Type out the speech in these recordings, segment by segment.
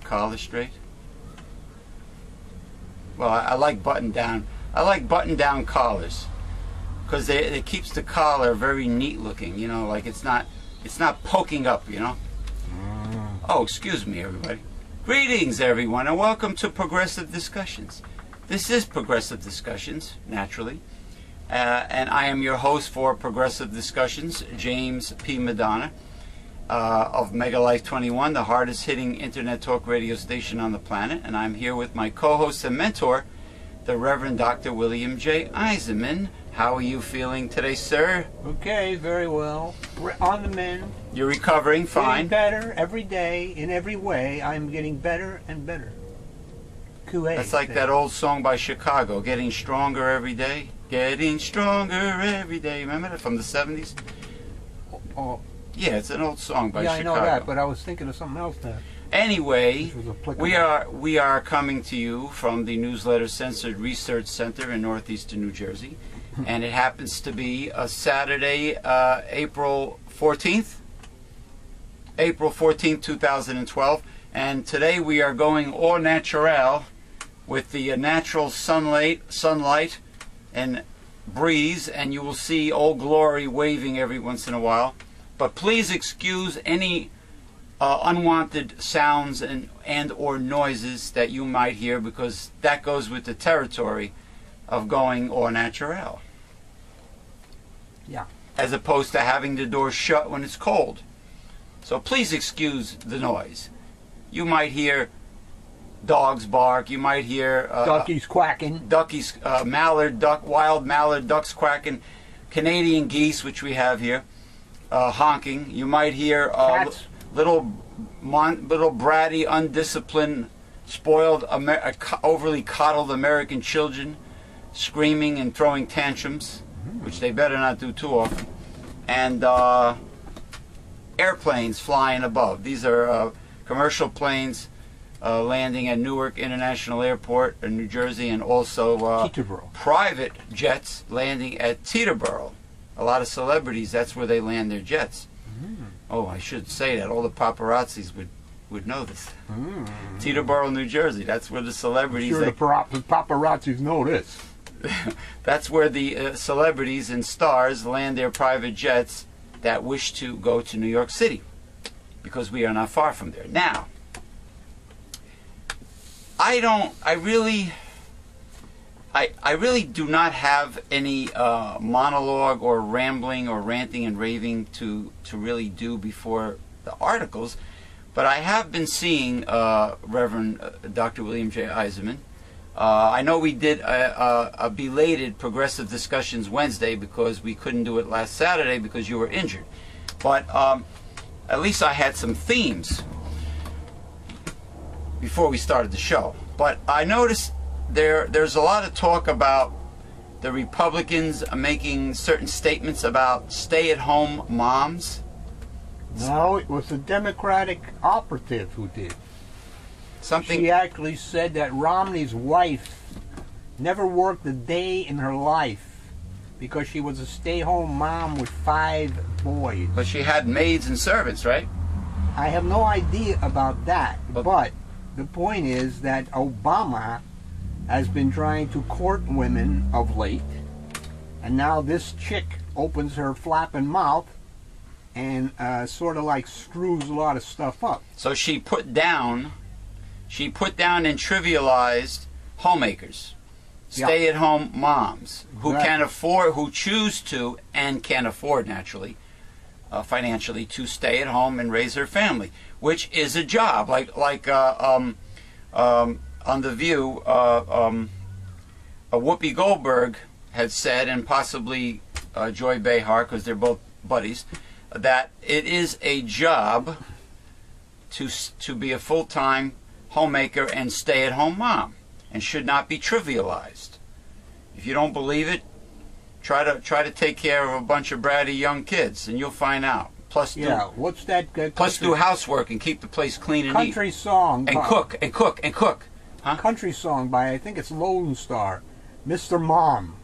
collar straight? Well, I like button down. I like button down collars because it keeps the collar very neat looking. You know, like it's not poking up. You know. Oh, excuse me, everybody. Greetings, everyone, and welcome to Progressive Discussions. This is Progressive Discussions, naturally, and I am your host for Progressive Discussions, James P. Madonna, of Mega Life 21, the hardest hitting internet talk radio station on the planet, and I'm here with my co-host and mentor, the Reverend Dr. William J. Eisenman. How are you feeling today, sir? Okay, very well. On the mend. You're recovering fine? Getting better every day, in every way. I'm getting better and better. That's like that old song by Chicago, Getting Stronger Every Day. Getting Stronger Every Day. Remember that from the 70s? Oh. Yeah, it's an old song by Chicago. Yeah, I know that, but I was thinking of something else now. Anyway, we are coming to you from the Newsletter Censored Research Center in northeastern New Jersey, and it happens to be a Saturday, April 14th, 2012, and today we are going au naturel with the natural sunlight and breeze, and you will see Old Glory waving every once in a while. But please excuse any unwanted sounds and or noises that you might hear, because that goes with the territory of going au naturel. Yeah. As opposed to having the door shut when it's cold. So please excuse the noise. You might hear dogs bark. You might hear duckies quacking. Wild mallard ducks quacking. Canadian geese, which we have here, honking. You might hear little bratty, undisciplined, spoiled, overly coddled American children screaming and throwing tantrums, which they better not do too often, and airplanes flying above. These are commercial planes landing at Newark International Airport in New Jersey, and also private jets landing at Teterboro. A lot of celebrities, that's where they land their jets. Oh, I should say that. All the paparazzis would know this. Teterboro, New Jersey. That's where the celebrities... I'm sure the paparazzis know this. That's where the celebrities and stars land their private jets that wish to go to New York City, because we are not far from there. Now, I really do not have any monologue or rambling or ranting and raving to really do before the articles, but I have been seeing Reverend Dr. William J. Eisenman. I know we did a belated Progressive Discussions Wednesday because we couldn't do it last Saturday because you were injured, but at least I had some themes before we started the show. But I noticed there's a lot of talk about the Republicans making certain statements about stay-at-home moms. No, it was the Democratic operative who did. She actually said that Romney's wife never worked a day in her life because she was a stay-home mom with 5 boys. But she had maids and servants, right? I have no idea about that, but the point is that Obama has been trying to court women of late, and now this chick opens her flapping mouth and sort of like screws a lot of stuff up. So she put down and trivialized homemakers, stay-at-home moms who can afford, who choose to and can afford, naturally, financially, to stay at home and raise their family, which is a job. Like on The View, Whoopi Goldberg had said, and possibly Joy Behar, because they're both buddies, that it is a job to be a full-time homemaker and stay-at-home mom, and should not be trivialized. If you don't believe it, try to take care of a bunch of bratty young kids, and you'll find out. Plus, what's that? Plus, do housework and keep the place clean and neat. Country song and cook. Huh? Country song by, I think it's Lone Star, Mr. Mom.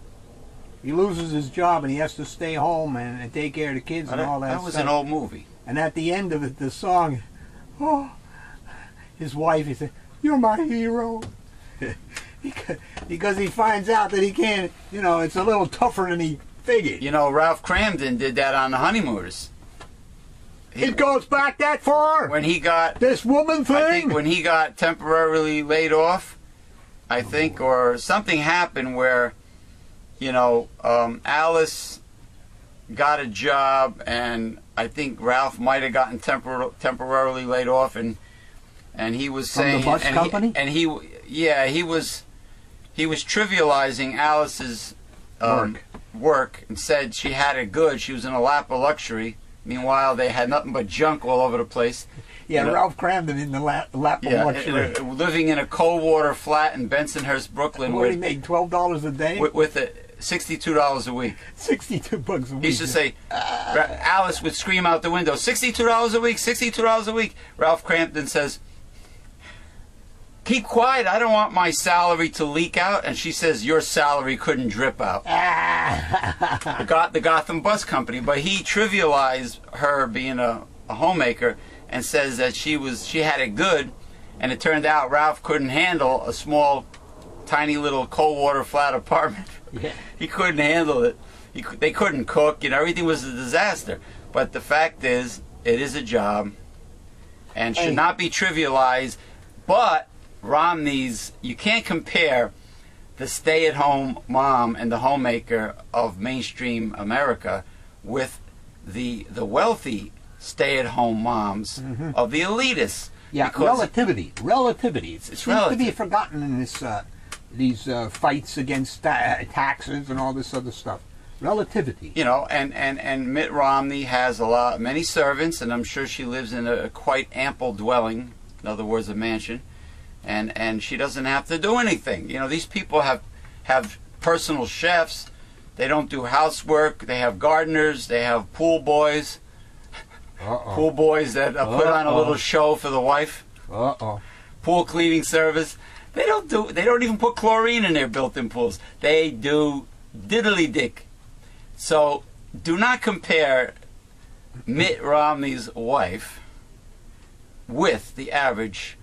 He loses his job and he has to stay home and take care of the kids and all that stuff. That was an old movie. And at the end of it, the song, oh, his wife, he said, "You're my hero." Because he finds out that he can't, you know, it's a little tougher than he figured. You know, Ralph Cramden did that on The Honeymooners. It goes back that far? When he got... This woman thing? I think when he got temporarily laid off, I think, or something happened where, you know, Alice got a job, and I think Ralph might have gotten temporarily laid off, and he was saying... From the bus company? He was trivializing Alice's work and said she had it good. She was in a lap of luxury. Meanwhile, they had nothing but junk all over the place. Yeah, you know, Ralph Cramden in the lap of luxury. Living in a cold water flat in Bensonhurst, Brooklyn. What, he made $12 a day? With $62 a week. $62 a week. He used to say, Alice would scream out the window, $62 a week, $62 a week. Ralph Cramden says, "Keep quiet, I don't want my salary to leak out." And she says, "Your salary couldn't drip out." The Gotham Bus Company. But he trivialized her being a homemaker and says that she had it good, and it turned out Ralph couldn't handle a small, tiny little cold water flat apartment. Yeah. He couldn't handle it. They couldn't cook, you know, everything was a disaster. But the fact is, it is a job and should not be trivialized. But Romney's, you can't compare the stay-at-home mom and the homemaker of mainstream America with the wealthy stay-at-home moms of the elitists. Yeah, relativity. It's seems relative. to be forgotten in this these fights against taxes and all this other stuff. Relativity. You know, and Mitt Romney has many servants, and I'm sure she lives in a quite ample dwelling. In other words, a mansion. And she doesn't have to do anything. You know, these people have personal chefs. They don't do housework. They have gardeners. They have pool boys. Pool boys that put on a little show for the wife. Pool cleaning service. They don't even put chlorine in their built-in pools. They do diddly dick. So do not compare Mitt Romney's wife with the average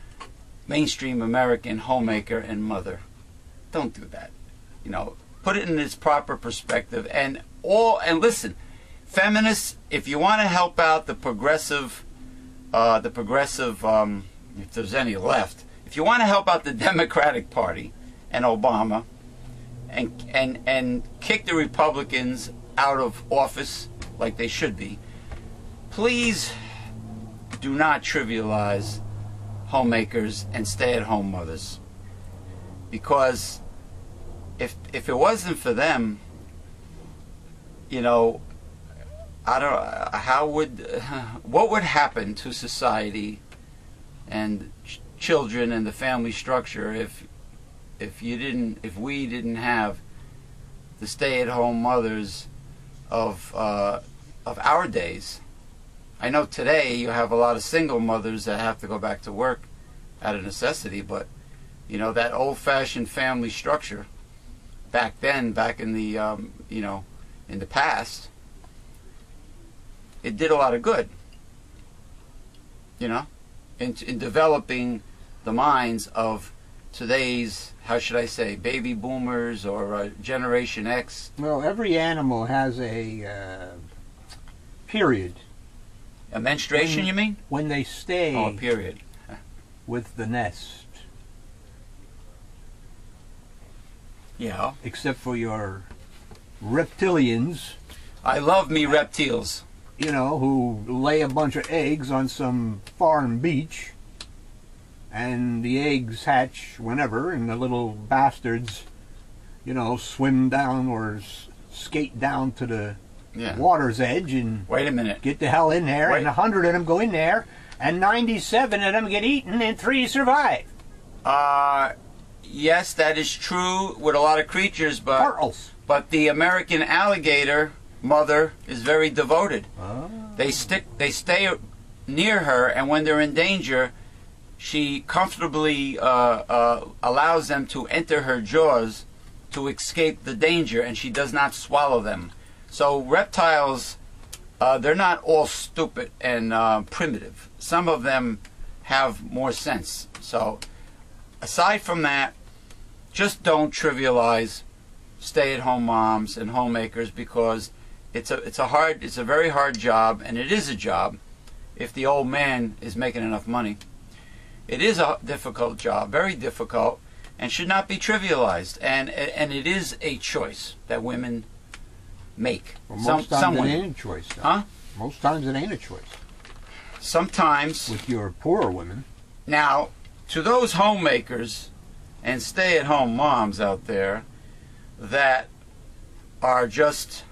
mainstream American homemaker and mother. Don't do that. You know, put it in its proper perspective. And listen, feminists, if you want to help out the progressive, if there's any left, if you want to help out the Democratic Party and Obama, and kick the Republicans out of office like they should be, please do not trivialize homemakers and stay-at-home mothers, because if it wasn't for them, you know, what would happen to society and children and the family structure if we didn't have the stay-at-home mothers of our days. I know today you have a lot of single mothers that have to go back to work out of necessity, but you know, that old-fashioned family structure back then, back in the in the past, it did a lot of good, you know, in developing the minds of today's, how should I say, baby boomers or Generation X. Well, every animal has a period. A menstruation, you mean? When they stay a period. with the nest. Yeah. Except for your reptilians. I love me reptiles. You know, who lay a bunch of eggs on some foreign beach, and the eggs hatch whenever, and the little bastards, you know, swim down or skate down to the water's edge and wait a minute, get the hell in there, and 100 of them go in there, and 97 of them get eaten, and 3 survive. Yes, that is true with a lot of creatures, but Turtles. But the American alligator mother is very devoted. They stay near her, and when they're in danger, she comfortably allows them to enter her jaws to escape the danger, and she does not swallow them. So reptiles, they're not all stupid and primitive. Some of them have more sense. So aside from that, just don't trivialize stay-at-home moms and homemakers, because it's a very hard job, and it is a job if the old man is making enough money. It is a difficult job, very difficult, and should not be trivialized. And it is a choice that women make. Well, most times it ain't a choice. Though. Huh? Most times it ain't a choice. Sometimes. With your poorer women. Now, to those homemakers and stay-at-home moms out there that are just,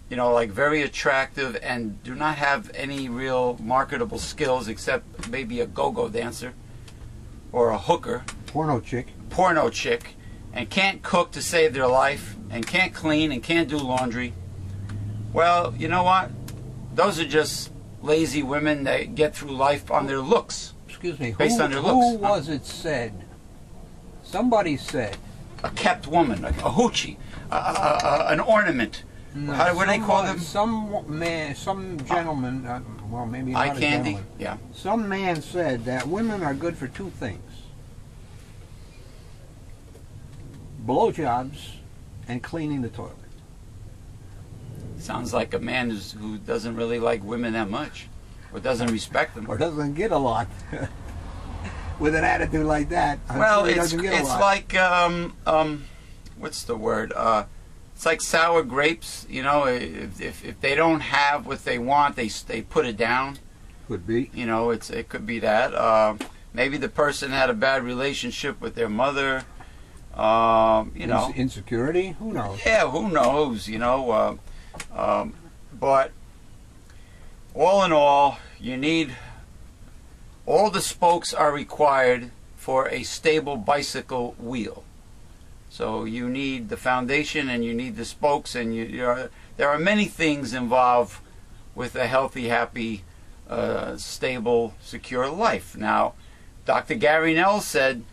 you know, like very attractive and do not have any real marketable skills except maybe a go-go dancer or a hooker, porno chick, and can't cook to save their life, and can't clean, and can't do laundry. Well, you know what? Those are just lazy women that get through life on their looks. Excuse me, based on their looks. Who was it said? Somebody said. A kept woman, a hoochie, an ornament. No, what do they call them? Some man, some gentleman, well, maybe not eye a candy. gentleman. Yeah. Some man said that women are good for two things: blowjobs and cleaning the toilet. Sounds like a man who doesn't really like women that much, or doesn't respect them, or doesn't get a lot. With an attitude like that, well, it's like what's the word? It's like sour grapes. You know, if they don't have what they want, they put it down. Could be. You know, it could be that. Maybe the person had a bad relationship with their mother. You know, insecurity. Who knows? Yeah, who knows? You know, but all in all, you need. All the spokes are required for a stable bicycle wheel. So you need the foundation, and you need the spokes, and there are many things involved with a healthy, happy, stable, secure life. Now, Dr. Gary Nell said,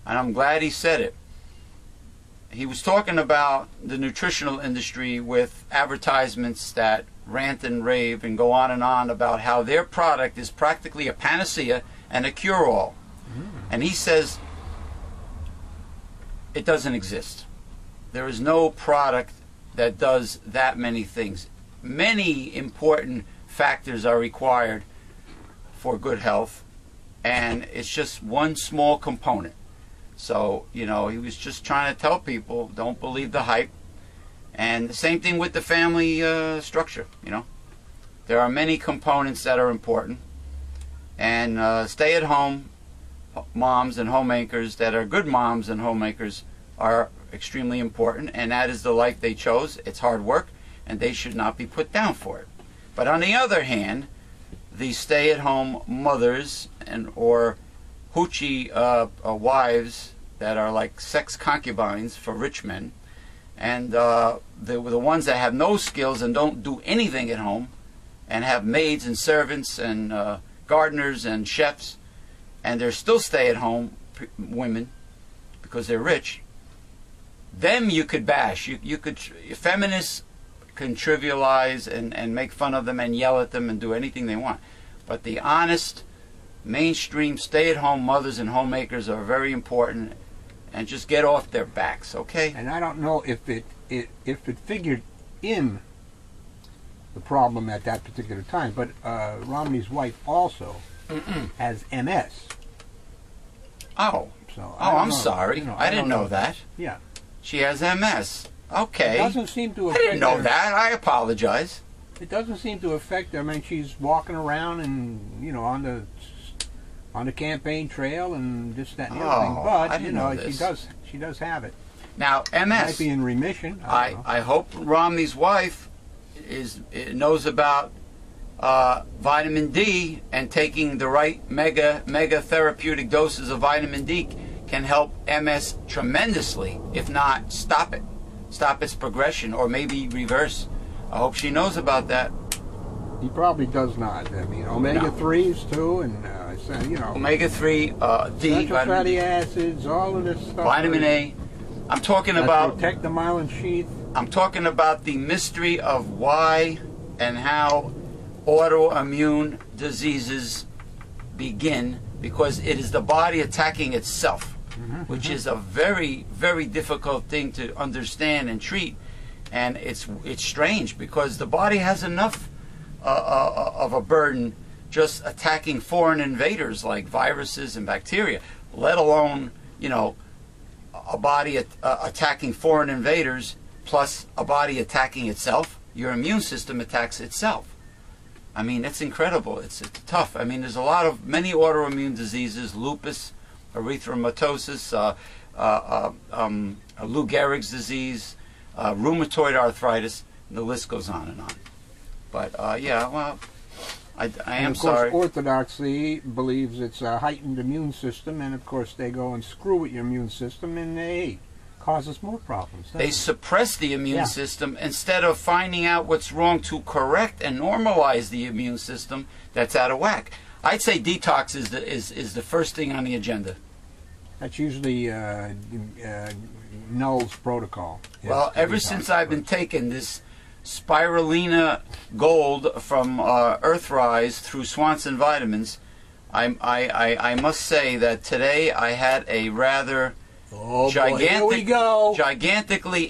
and I'm glad he said it, he was talking about the nutritional industry with advertisements that rant and rave and go on about how their product is practically a panacea and a cure-all. And he says it doesn't exist. There is no product that does that many things. Many important factors are required for good health, and it's just one small component. So, you know, he was just trying to tell people, don't believe the hype. And the same thing with the family structure, you know. There are many components that are important. And stay-at-home moms and homemakers that are good moms and homemakers are extremely important. And that is the life they chose. It's hard work, and they should not be put down for it. But on the other hand, the stay-at-home mothers or hoochie wives that are like sex concubines for rich men, and the ones that have no skills and don't do anything at home, and have maids and servants and gardeners and chefs, and they're still stay-at-home women because they're rich, them you could bash. Feminists can trivialize and make fun of them and yell at them and do anything they want. But the honest, mainstream stay-at-home mothers and homemakers are very important, and just get off their backs, okay? And I don't know if it figured in the problem at that particular time, but Romney's wife also has MS. Oh. So I'm sorry. I didn't know that. Yeah. She has MS. Okay. It doesn't seem to affect I didn't know that. I apologize. It doesn't seem to affect her. I mean, she's walking around and, you know, on the campaign trail and this, that, and the other thing. But, you know, she does have it. Now, MS. Might be in remission. I hope Romney's wife knows about vitamin D, and taking the right mega therapeutic doses of vitamin D can help MS tremendously, if not stop its progression, or maybe reverse. I hope she knows about that. He probably does not. I mean, omega-3s too, and you know, omega-3, D, essential fatty acids, all of this stuff. Vitamin A. I'm talking about protect the myelin sheath. I'm talking about the mystery of why and how autoimmune diseases begin because it is the body attacking itself, which is a very, very difficult thing to understand and treat. And it's strange because the body has enough of a burden just attacking foreign invaders like viruses and bacteria, let alone, you know, a body attacking foreign invaders plus a body attacking itself. Your immune system attacks itself. I mean, it's incredible. It's tough. I mean, there's many autoimmune diseases: lupus, erythematosus, Lou Gehrig's disease, rheumatoid arthritis, and the list goes on and on. But yeah, well, I am sorry. Of course, orthodoxy believes it's a heightened immune system, and of course they go and screw with your immune system, and they causes more problems. They suppress the immune system instead of finding out what's wrong to correct and normalize the immune system that's out of whack. I'd say detox is the first thing on the agenda. That's usually No's protocol. Well, ever since I've been taking this spirulina gold from Earthrise through Swanson Vitamins, I must say that today I had a rather gigantically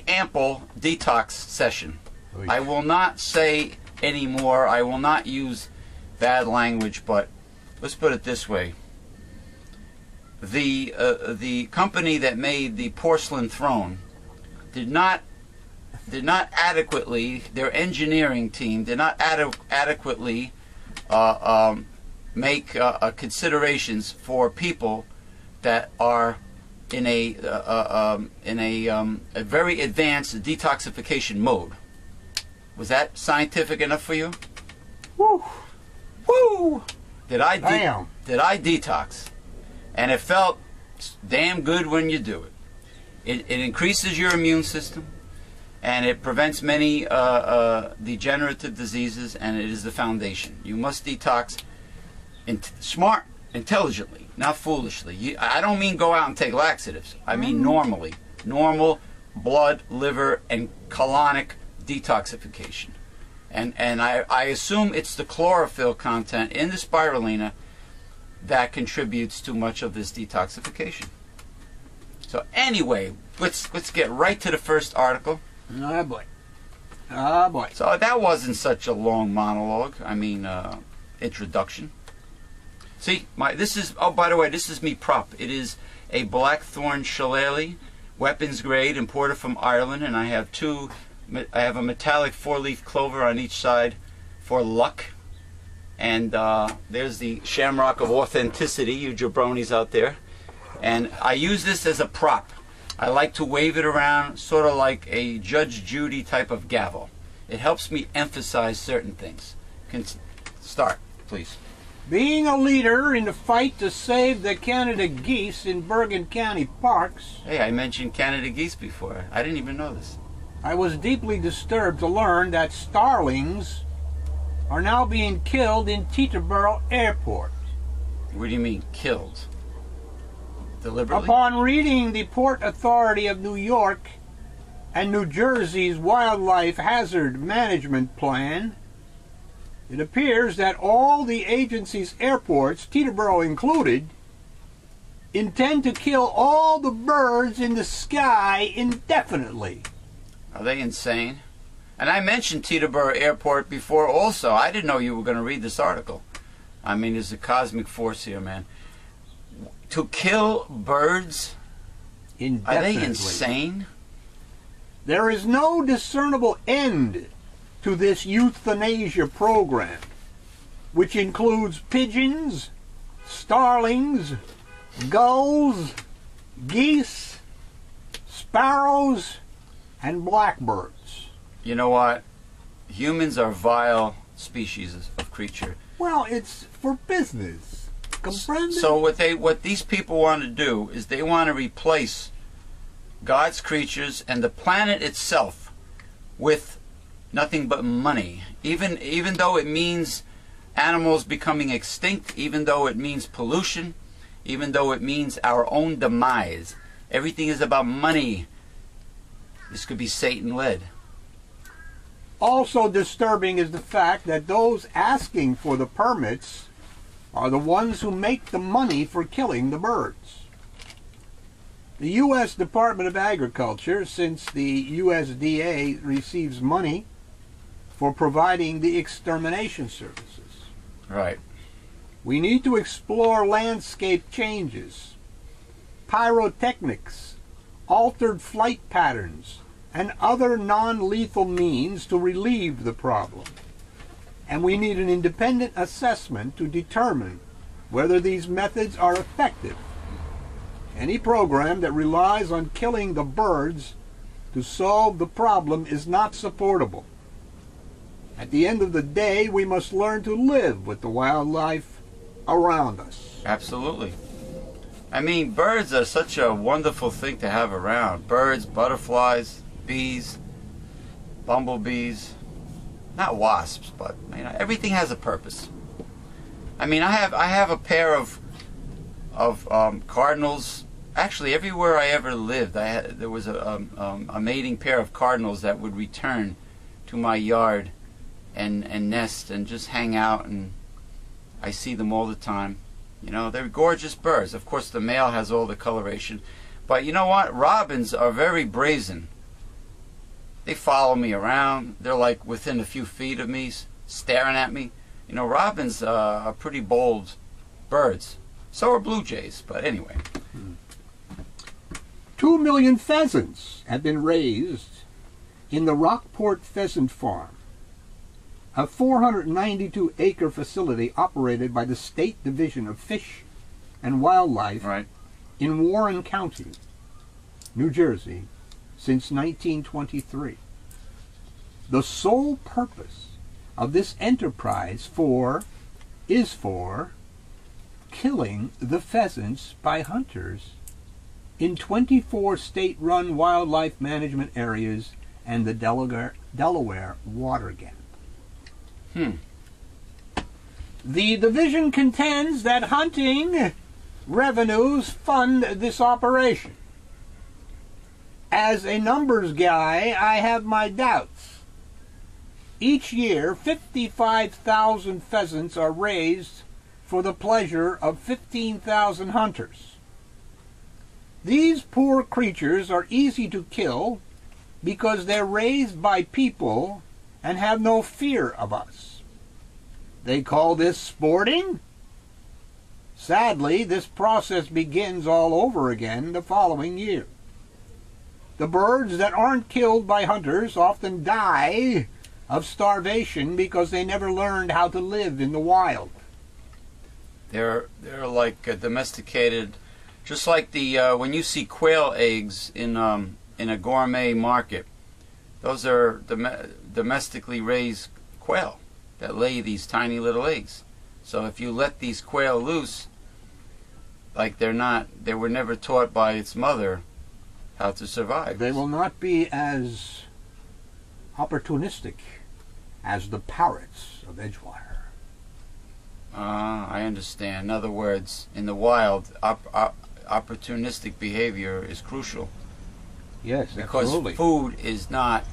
ample detox session. Oy. I will not say anymore. I will not use bad language, but let's put it this way. The company that made the porcelain throne did not adequately, their engineering team did not adequately make considerations for people that are in a very advanced detoxification mode. Was that scientific enough for you? Woo! Woo! Did I detox? And it felt damn good when you do it. It increases your immune system, and it prevents many degenerative diseases, and it is the foundation. You must detox smart, intelligently, not foolishly. I don't mean go out and take laxatives. I mean normally. Normal blood, liver, and colonic detoxification. And I assume it's the chlorophyll content in the spirulina that contributes to much of this detoxification. So anyway, let's get right to the first article. Oh boy. Oh boy. So that wasn't such a long monologue. I mean, introduction. See, this is, oh, by the way, this is me prop. It is a blackthorn shillelagh, weapons grade, imported from Ireland, and I have a metallic 4-leaf clover on each side for luck. And there's the shamrock of authenticity, you jabronis out there. And I use this as a prop. I like to wave it around sort of like a Judge Judy type of gavel. It helps me emphasize certain things. Start, please. Being a leader in the fight to save the Canada geese in Bergen County parks. Hey, I mentioned Canada geese before. I didn't even know this. I was deeply disturbed to learn that starlings are now being killed in Teterboro Airport. What do you mean, killed? Deliberately? Upon reading the Port Authority of New York and New Jersey's Wildlife Hazard Management Plan, it appears that all the agency's airports, Teterboro included, intend to kill all the birds in the sky indefinitely. Are they insane? And I mentioned Teterboro Airport before also. I didn't know you were going to read this article. I mean, there's a cosmic force here, man. To kill birds? Indefinitely. Are they insane? There is no discernible end to this euthanasia program, which includes pigeons, starlings, gulls, geese, sparrows, and blackbirds. You know what? Humans are vile species of creature. Well, it's for business. Comprende? So what these people want to do is they want to replace God's creatures and the planet itself with nothing but money. Even though it means animals becoming extinct, even though it means pollution, even though it means our own demise. Everything is about money. This could be Satan-led. Also disturbing is the fact that those asking for the permits are the ones who make the money for killing the birds. The U.S. Department of Agriculture, since the USDA receives money for providing the extermination services. Right. We need to explore landscape changes, pyrotechnics, altered flight patterns, and other non-lethal means to relieve the problem. And we need an independent assessment to determine whether these methods are effective. Any program that relies on killing the birds to solve the problem is not supportable. At the end of the day, we must learn to live with the wildlife around us. Absolutely. I mean, birds are such a wonderful thing to have around. Birds, butterflies, bees, bumblebees, not wasps, but you know, everything has a purpose. I mean, I have a pair of cardinals. Actually, everywhere I ever lived, there was a mating pair of cardinals that would return to my yard and nest and just hang out, and I see them all the time. You know, they're gorgeous birds. Of course, the male has all the coloration, but you know what? Robins are very brazen. They follow me around. They're like within a few feet of me, staring at me. You know, robins are pretty bold birds. So are blue jays, but anyway. 2 million pheasants have been raised in the Rockport Pheasant Farm, a 492-acre facility operated by the State Division of Fish and Wildlife in Warren County, New Jersey, since 1923. The sole purpose of this enterprise is for killing the pheasants by hunters in 24 state-run wildlife management areas and the Delaware water gap. The division contends that hunting revenues fund this operation. As a numbers guy, I have my doubts. Each year, 55,000 pheasants are raised for the pleasure of 15,000 hunters. These poor creatures are easy to kill because they're raised by people and have no fear of us. They call this sporting? Sadly, this process begins all over again the following year. The birds that aren't killed by hunters often die of starvation because they never learned how to live in the wild. They're like domesticated, just like the when you see quail eggs in a gourmet market. Those are domestically raised quail that lay these tiny little eggs. So if you let these quail loose, like they were never taught by its mother how to survive. They will not be as opportunistic as the parrots of Edgewater. I understand. In other words, in the wild, opportunistic behavior is crucial. Yes, because absolutely. Food is not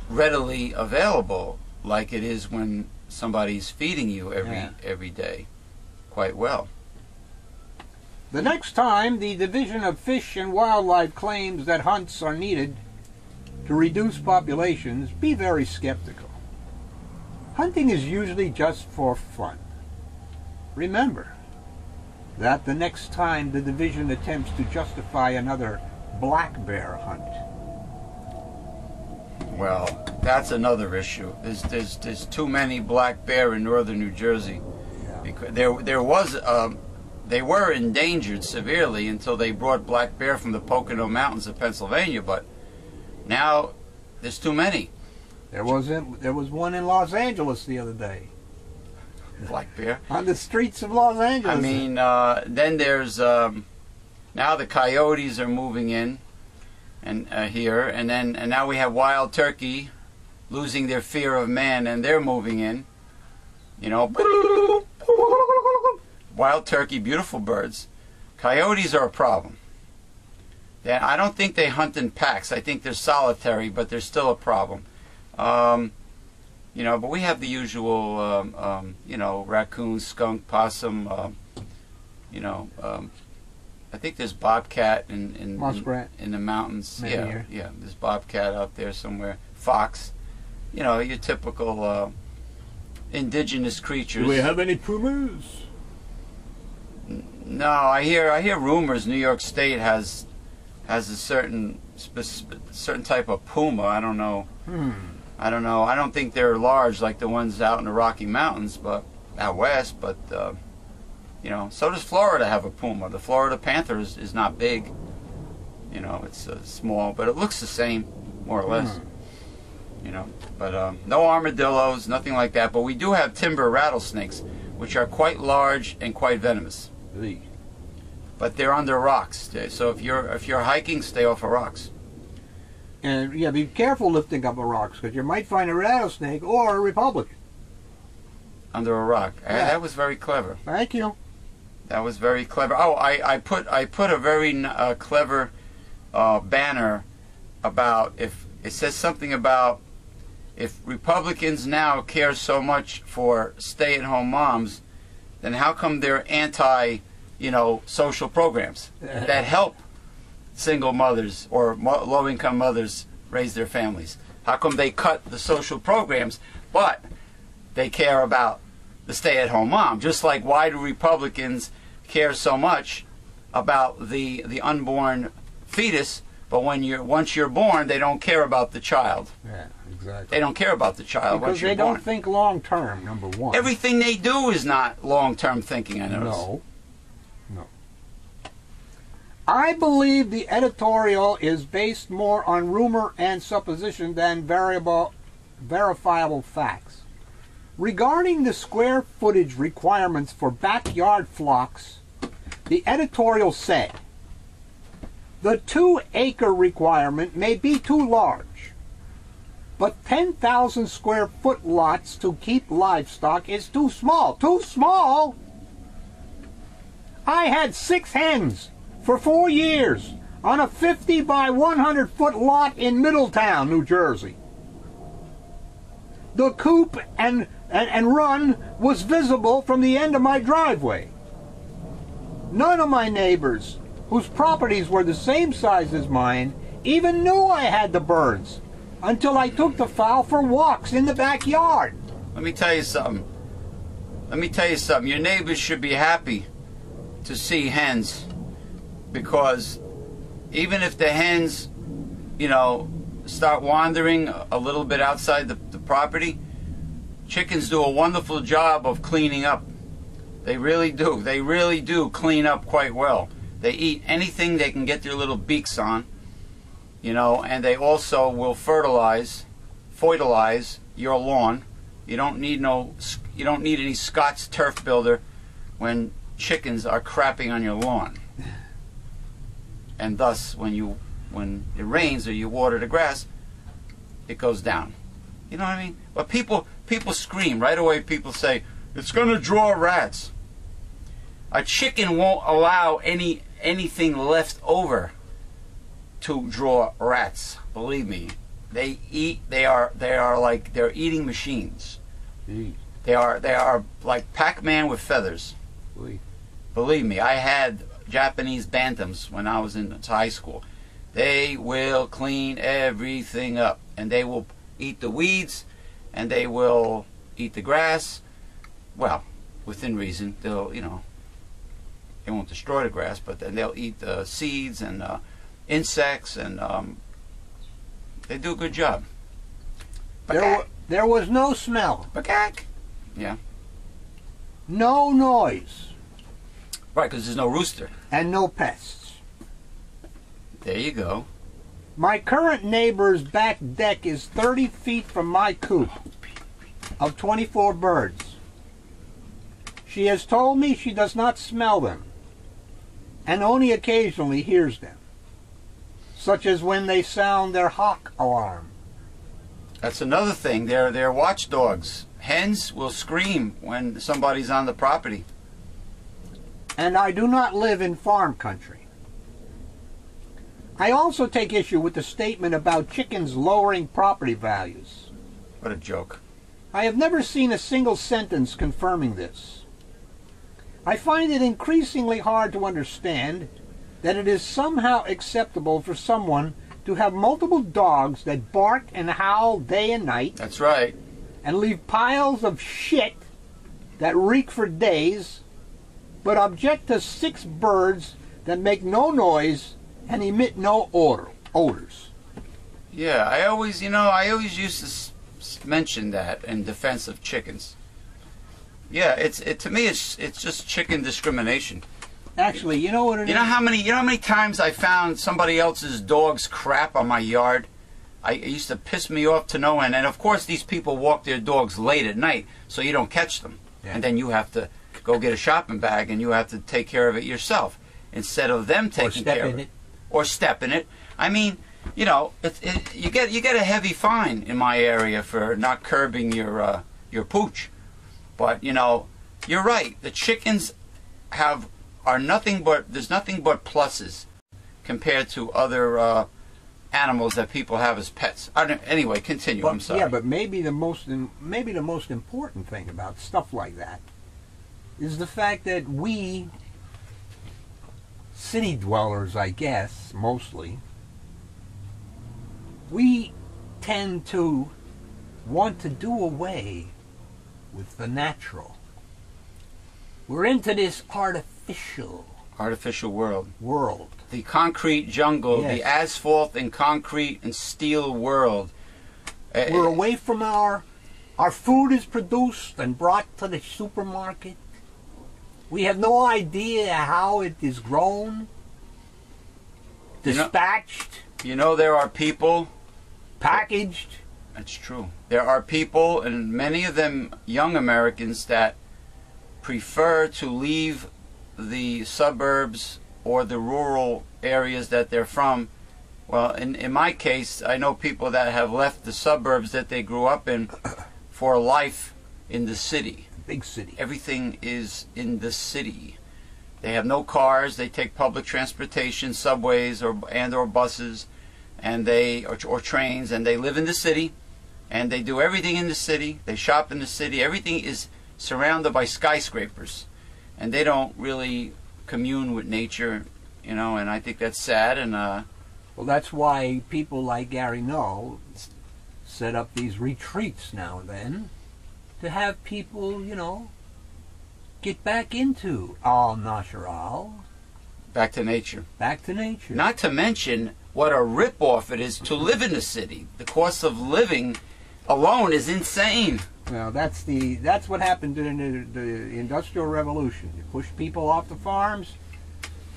readily available like it is when somebody's feeding you every day quite well. The next time the Division of Fish and Wildlife claims that hunts are needed to reduce populations, be very skeptical. Hunting is usually just for fun. Remember that the next time the division attempts to justify another black bear hunt. Well, that's another issue. There's too many black bear in northern New Jersey. Yeah. Because they were endangered severely until they brought black bear from the Pocono Mountains of Pennsylvania, but now there's too many. There was one in Los Angeles the other day. Black bear? On the streets of Los Angeles. I mean, then there's now the coyotes are moving in and here, and now we have wild turkey losing their fear of man, and they're moving in. You know, wild turkey, beautiful birds. Coyotes are a problem. I don't think they hunt in packs. I think they're solitary, but they're still a problem. You know, but we have the usual, you know, raccoon, skunk, possum. You know, I think there's bobcat in Muskrat. in the mountains. Maybe Yeah, here. yeah. There's bobcat out there somewhere. Fox. You know, your typical indigenous creatures. Do we have any pumas? No, I hear rumors. New York State has a certain type of puma. I don't know. I don't know. I don't think they're large like the ones out in the Rocky Mountains, but out west. But you know, so does Florida have a puma. The Florida panther is not big. You know, it's small, but it looks the same, more or less. You know, but no armadillos, nothing like that. But we do have timber rattlesnakes, which are quite large and quite venomous. But they're under rocks. So if you're hiking, stay off of rocks. And yeah, be careful lifting up the rocks, because you might find a rattlesnake or a Republican. Under a rock. Yeah. That was very clever. Thank you. That was very clever. Oh, I put a very clever banner about, if it says something about, if Republicans now care so much for stay-at-home moms, then how come they're anti, you know, social programs that help single mothers or low-income mothers raise their families? How come they cut the social programs, but they care about the stay-at-home mom? Just like, why do Republicans care so much about the unborn fetus, but once you're born, they don't care about the child? Yeah, exactly. They don't care about the child Because once you're they born. don't think long term, number one. Everything they do is not long-term thinking, I notice. No. No. I believe the editorial is based more on rumor and supposition than verifiable facts. Regarding the square footage requirements for backyard flocks, the editorial said, the 2-acre requirement may be too large, but 10,000 square foot lots to keep livestock is too small. Too small? I had 6 hens for 4 years on a 50 by 100 foot lot in Middletown, New Jersey. The coop and run was visible from the end of my driveway. None of my neighbors, whose properties were the same size as mine, even knew I had the birds until I took the fowl for walks in the backyard. Let me tell you something. Your neighbors should be happy to see hens, because even if the hens, you know, start wandering a little bit outside the property, chickens do a wonderful job of cleaning up. They really do. They really do clean up quite well. They eat anything they can get their little beaks on, you know, and they also will fertilize your lawn. You don't need any Scott's turf builder when chickens are crapping on your lawn. And thus, when it rains or you water the grass, it goes down. You know what I mean? But people scream right away. People say, it's going to draw rats. A chicken won't allow anything left over to draw rats. Believe me, they eat. They are like, they're eating machines. They are like Pac-Man with feathers. Believe me, I had Japanese bantams when I was in high school. They will clean everything up, and they will eat the weeds, and they will eat the grass. Well, within reason. They'll, you know, they won't destroy the grass, but then they'll eat the seeds and insects, and they do a good job. There was no smell. Yeah. No noise. Right, because there's no rooster. And no pests. There you go. My current neighbor's back deck is 30 feet from my coop of 24 birds. She has told me she does not smell them and only occasionally hears them, such as when they sound their hawk alarm. That's another thing. They're watchdogs. Hens will scream when somebody's on the property. And I do not live in farm country. I also take issue with the statement about chickens lowering property values. What a joke. I have never seen a single sentence confirming this. I find it increasingly hard to understand that it is somehow acceptable for someone to have multiple dogs that bark and howl day and night. That's right. And leave piles of shit that reek for days, but object to 6 birds that make no noise and emit no odors. Yeah, I always used to mention that in defense of chickens. Yeah, to me it's just chicken discrimination. Actually, you know what it is? You know how many times I found somebody else's dog's crap on my yard? It used to piss me off to no end. And of course these people walk their dogs late at night, so you don't catch them. Yeah. And then you have to go get a shopping bag and you have to take care of it yourself instead of them taking care of it. Or step in it. I mean, you know, you get a heavy fine in my area for not curbing your pooch. But you know, you're right. The chickens are nothing but pluses compared to other animals that people have as pets. Anyway, continue. But, I'm sorry. Yeah, but maybe the most important thing about stuff like that is the fact that we city dwellers, I guess, mostly, we tend to want to do away with the natural. We're into this artificial world. The concrete jungle, yes. The asphalt and concrete and steel world. We're away from our food is produced and brought to the supermarket. We have no idea how it is grown, dispatched. You know there are people... packaged. That's true. There are people, and many of them young Americans, that prefer to leave the suburbs or the rural areas that they're from. Well, in my case, I know people that have left the suburbs that they grew up in for life in the city. Big city. Everything is in the city. They have no cars. They take public transportation, subways or buses, and or trains, and they live in the city, and they do everything in the city. They shop in the city. Everything is surrounded by skyscrapers, and they don't really commune with nature, you know. And I think that's sad. And well, that's why people like Gary No set up these retreats now and then, to have people, you know, get back into al natural. Back to nature. Back to nature. Not to mention what a rip-off it is to live in the city. The cost of living alone is insane. Well, that's what happened during the Industrial Revolution. You pushed people off the farms,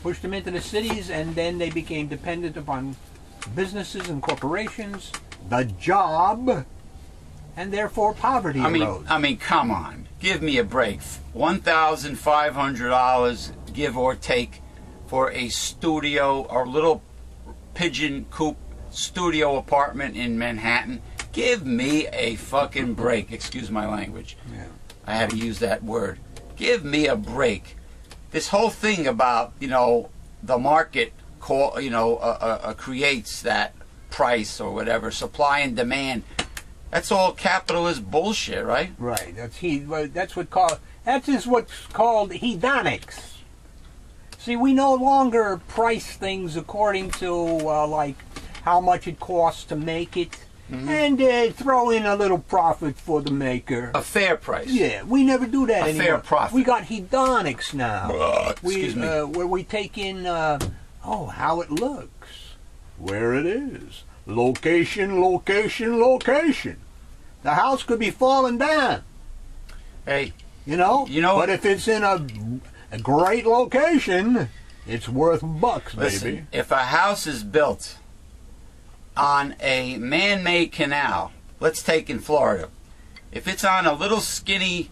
pushed them into the cities, and then they became dependent upon businesses and corporations, the job, and therefore poverty arose. I mean, come on. Give me a break. $1,500, give or take, for a studio or little pigeon coop studio apartment in Manhattan. Give me a fucking break. Excuse my language. Yeah. I had to use that word. Give me a break. This whole thing about, you know, the market, creates that price or whatever, supply and demand. That's all capitalist bullshit, right? Right. That's what's called hedonics. See, we no longer price things according to like how much it costs to make it, and throw in a little profit for the maker. A fair price. Yeah, we never do that anymore. A fair profit. We got hedonics now. Excuse me. Where we take in how it looks, where it is, location, location, location. The house could be falling down. Hey, you know. But if it's in a great location, it's worth bucks, baby. Listen, if a house is built on a man-made canal, let's take in Florida, if it's on a little skinny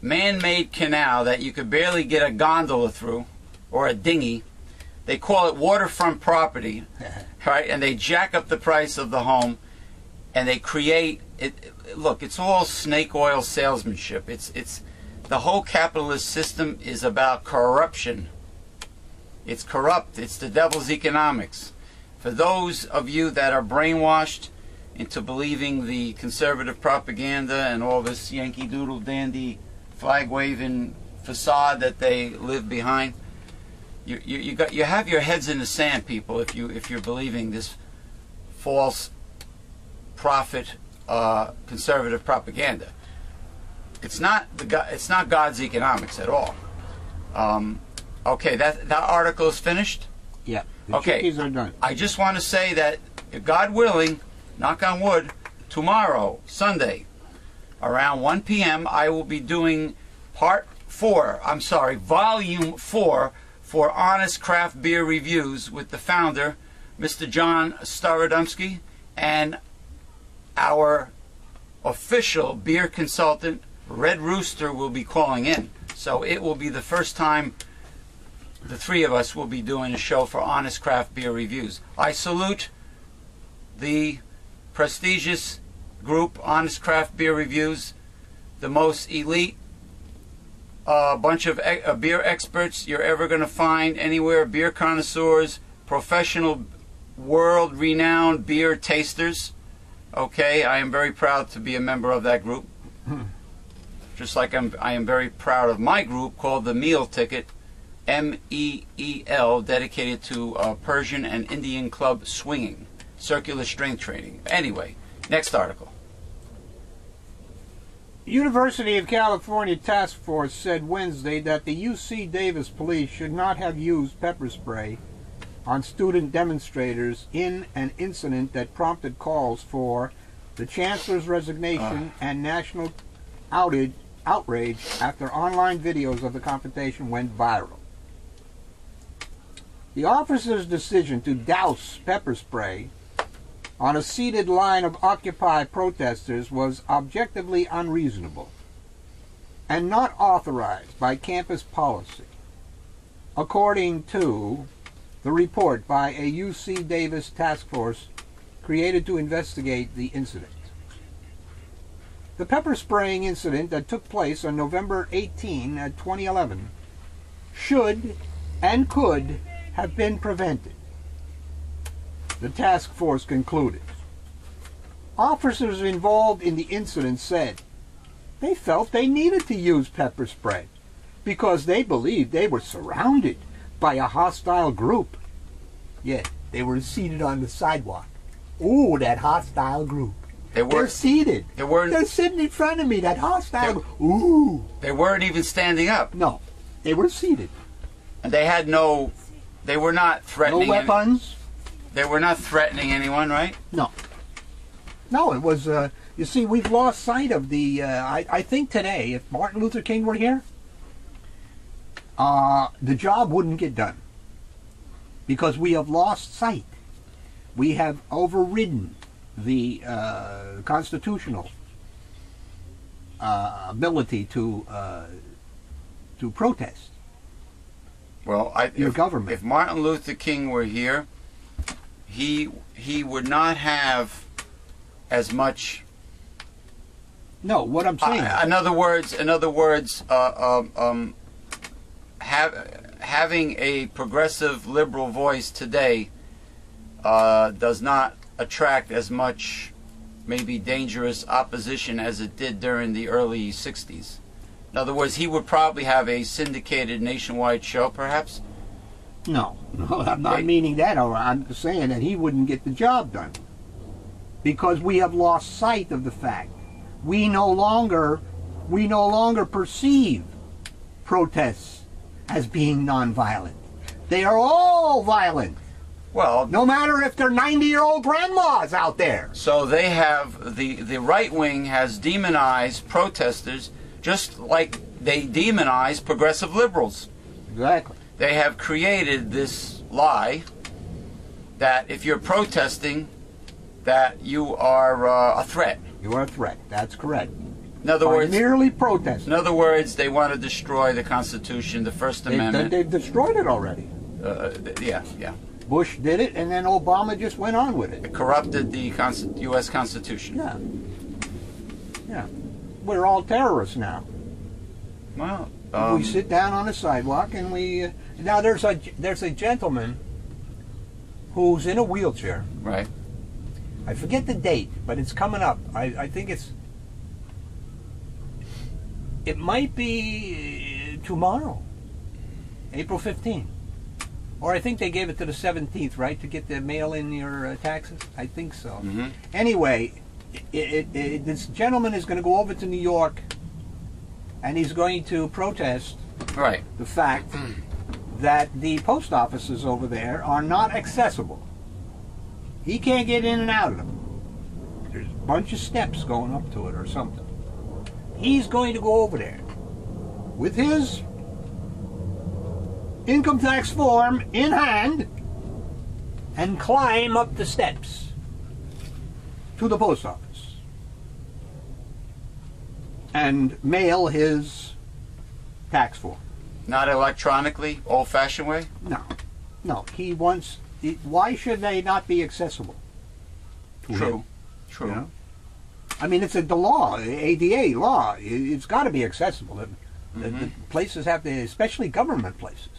man-made canal that you could barely get a gondola through, or a dinghy, they call it waterfront property, right? And they jack up the price of the home, and they create it. Look, it's all snake oil salesmanship. It's the whole capitalist system is about corruption. It's corrupt. It's the devil's economics. For those of you that are brainwashed, into believing the conservative propaganda and all this Yankee Doodle Dandy flag waving facade that they live behind. You have your heads in the sand, people, if you're believing this false prophet conservative propaganda. It's not God's economics at all. Okay, that article is finished. Yeah. The chickies are done. I just want to say that, if God willing, knock on wood, tomorrow, Sunday, around 1 p.m., I will be doing volume 4 for Honest Craft Beer Reviews with the founder, Mr. John Starodumsky, and our official beer consultant, Red Rooster, will be calling in. So it will be the first time the three of us will be doing a show for Honest Craft Beer Reviews. I salute the prestigious group, Honest Craft Beer Reviews, the most elite bunch of beer experts you're ever going to find anywhere, beer connoisseurs, professional, world-renowned beer tasters. Okay, I am very proud to be a member of that group. Just like I am very proud of my group called the Meal Ticket, MEEL, dedicated to Persian and Indian club swinging, circular strength training. Anyway, next article. University of California Task Force said Wednesday that the UC Davis police should not have used pepper spray on student demonstrators in an incident that prompted calls for the chancellor's resignation and national outrage after online videos of the confrontation went viral. The officer's decision to douse pepper spray on a seated line of Occupy protesters was objectively unreasonable and not authorized by campus policy, according to the report by a UC Davis task force created to investigate the incident. The pepper spraying incident that took place on November 18, 2011 should and could have been prevented, the task force concluded. Officers involved in the incident said they felt they needed to use pepper spray because they believed they were surrounded by a hostile group. Yet they were seated on the sidewalk. Ooh, that hostile group. They're seated. They're sitting in front of me, that hostile group. Ooh. They weren't even standing up. No, they were seated. And they were not threatening. No weapons. They were not threatening anyone, right? No. No, it was, you see, we've lost sight of the, I think today, if Martin Luther King were here, the job wouldn't get done. Because we have lost sight. We have overridden the constitutional ability to protest. Well, your government. If Martin Luther King were here, he would not have as much. No, what I'm saying. In other words, having a progressive liberal voice today does not attract as much maybe dangerous opposition as it did during the early 60s. In other words, he would probably have a syndicated nationwide show, perhaps? No, I'm not meaning that. I'm saying that he wouldn't get the job done. Because we have lost sight of the fact. We no longer perceive protests as being nonviolent. They are all violent. Well, no matter if they're 90-year-old grandmas out there. So they have, the right wing has demonized protesters just like they demonize progressive liberals. Exactly. They have created this lie that if you're protesting, that you are a threat. You are a threat. That's correct. In other words, merely protesting. In other words, they want to destroy the Constitution, the First Amendment. They've destroyed it already. Yeah. Bush did it, and then Obama just went on with it. It corrupted the U.S. Constitution. Yeah. We're all terrorists now. Well, we sit down on a sidewalk and we. Now there's a gentleman who's in a wheelchair. Right. I forget the date, but it's coming up. I think it might be tomorrow, April 15th. Or I think they gave it to the 17th, right, to get the mail in your taxes? I think so. Mm-hmm. Anyway, this gentleman is going to go over to New York, and he's going to protest the fact that the post offices over there are not accessible. He can't get in and out of them. There's a bunch of steps going up to it or something. He's going to go over there with his income tax form in hand and climb up the steps to the post office and mail his tax form. Not electronically, old-fashioned way? No. He wants... Why should they not be accessible? True. You know? I mean, it's the law, ADA law. It's got to be accessible. The places have to, especially government places.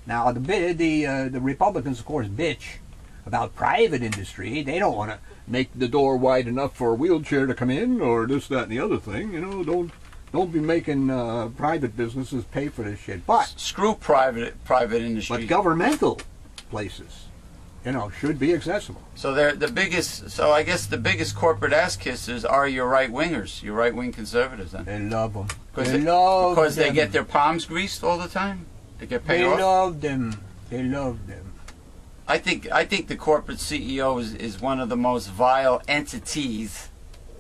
Now, the Republicans, of course, bitch about private industry. They don't want to make the door wide enough for a wheelchair to come in, or this, that, and the other thing. You know, don't be making private businesses pay for this shit. But screw private industry. But governmental places, you know, should be accessible. So they're the biggest. So I guess the biggest corporate ass kissers are your right wingers, your right wing conservatives. Then they love them. Because they get their palms greased all the time. They get paid off. They love them. They love them. I think the corporate CEO is one of the most vile entities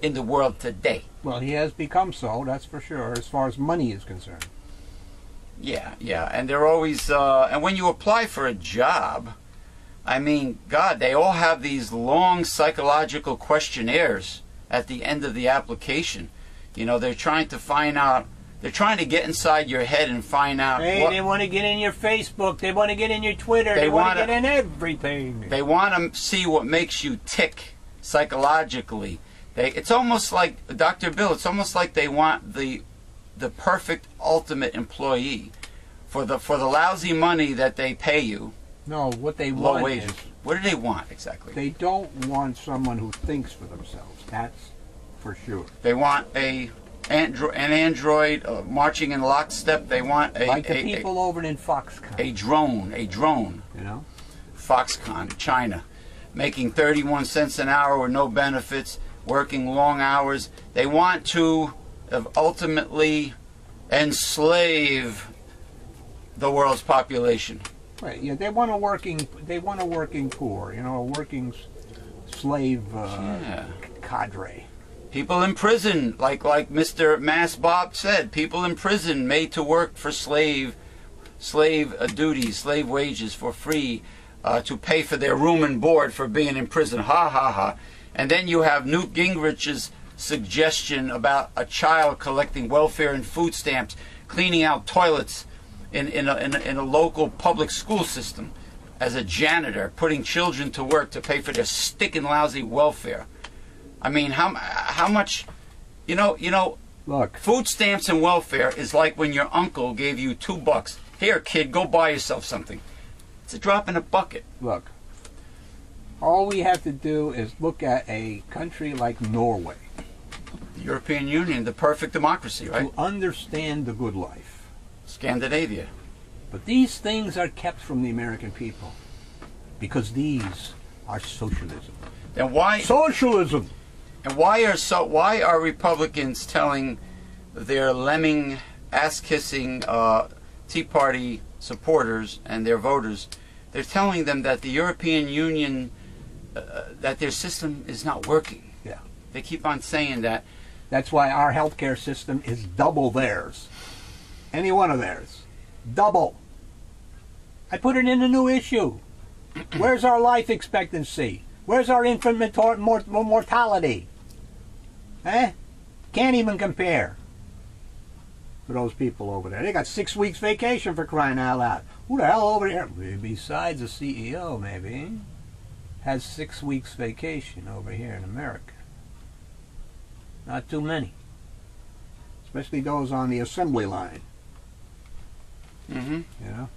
in the world today. Well, he has become so, that's for sure, as far as money is concerned. Yeah, and they're always, and when you apply for a job, I mean, God, they all have these long psychological questionnaires at the end of the application. You know, they're trying to find out, they're trying to get inside your head and find out. Hey, they want to get in your Facebook, they want to get in your Twitter, they want to get in everything. They want to see what makes you tick psychologically. It's almost like, Dr. Bill, it's almost like they want the perfect ultimate employee for the lousy money that they pay you. No, what they want is, what do they want exactly? They don't want someone who thinks for themselves. That's for sure. They want an android marching in lockstep. They want like the people over in Foxconn. A drone. You know, Foxconn, China, making 31 cents an hour with no benefits, working long hours. They want to ultimately enslave the world's population. Right. Yeah. They want a working poor. You know, a working slave cadre. People in prison, like Mr. Mass Bob said, people in prison made to work for slave duties, slave wages for free, to pay for their room and board for being in prison. Ha ha ha. And then you have Newt Gingrich's suggestion about a child collecting welfare and food stamps, cleaning out toilets in a local public school system as a janitor, putting children to work to pay for their sticking lousy welfare. I mean, how much, you know, look, food stamps and welfare is like when your uncle gave you $2. Here, kid, go buy yourself something. It's a drop in a bucket. Look, all we have to do is look at a country like Norway. The European Union, the perfect democracy, right? To understand the good life. Scandinavia. But these things are kept from the American people because these are socialism. Then why socialism? And why are Republicans telling their lemming, ass-kissing Tea Party supporters and their voters? They're telling them that the European Union, that their system is not working. Yeah. They keep on saying that. That's why our healthcare system is double theirs. Any one of theirs. Double. I put it in a new issue. Where's our life expectancy? Where's our infant mortality? Eh? Can't even compare for those people over there. They got 6 weeks vacation for crying out loud. Who the hell over there, besides the CEO maybe, has 6 weeks vacation over here in America? Not too many. Especially those on the assembly line. Mm-hmm. You know?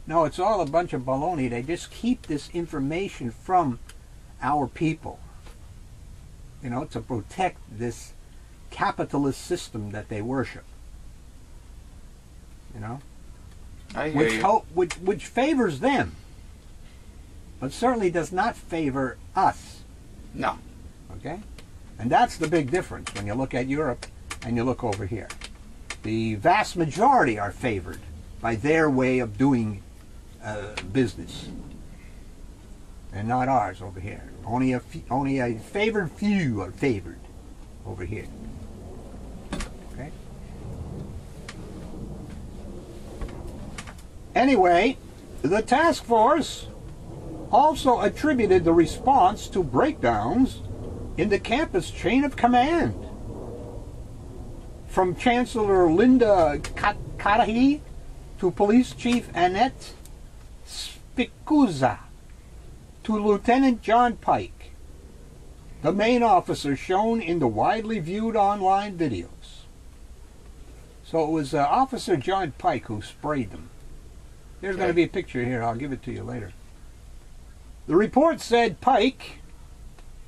No, it's all a bunch of baloney. They just keep this information from our people, you know, to protect this capitalist system that they worship. You know, I hear you. which favors them, but certainly does not favor us. No. Okay? And that's the big difference when you look at Europe and you look over here. The vast majority are favored by their way of doing business, and not ours over here. Only a favored few are favored over here. Okay? Anyway, the task force also attributed the response to breakdowns in the campus chain of command. From Chancellor Linda Catahi to Police Chief Annette Spicuzza to Lieutenant John Pike, the main officer shown in the widely viewed online videos. So it was Officer John Pike who sprayed them. There's going to be a picture here. I'll give it to you later. The report said Pike,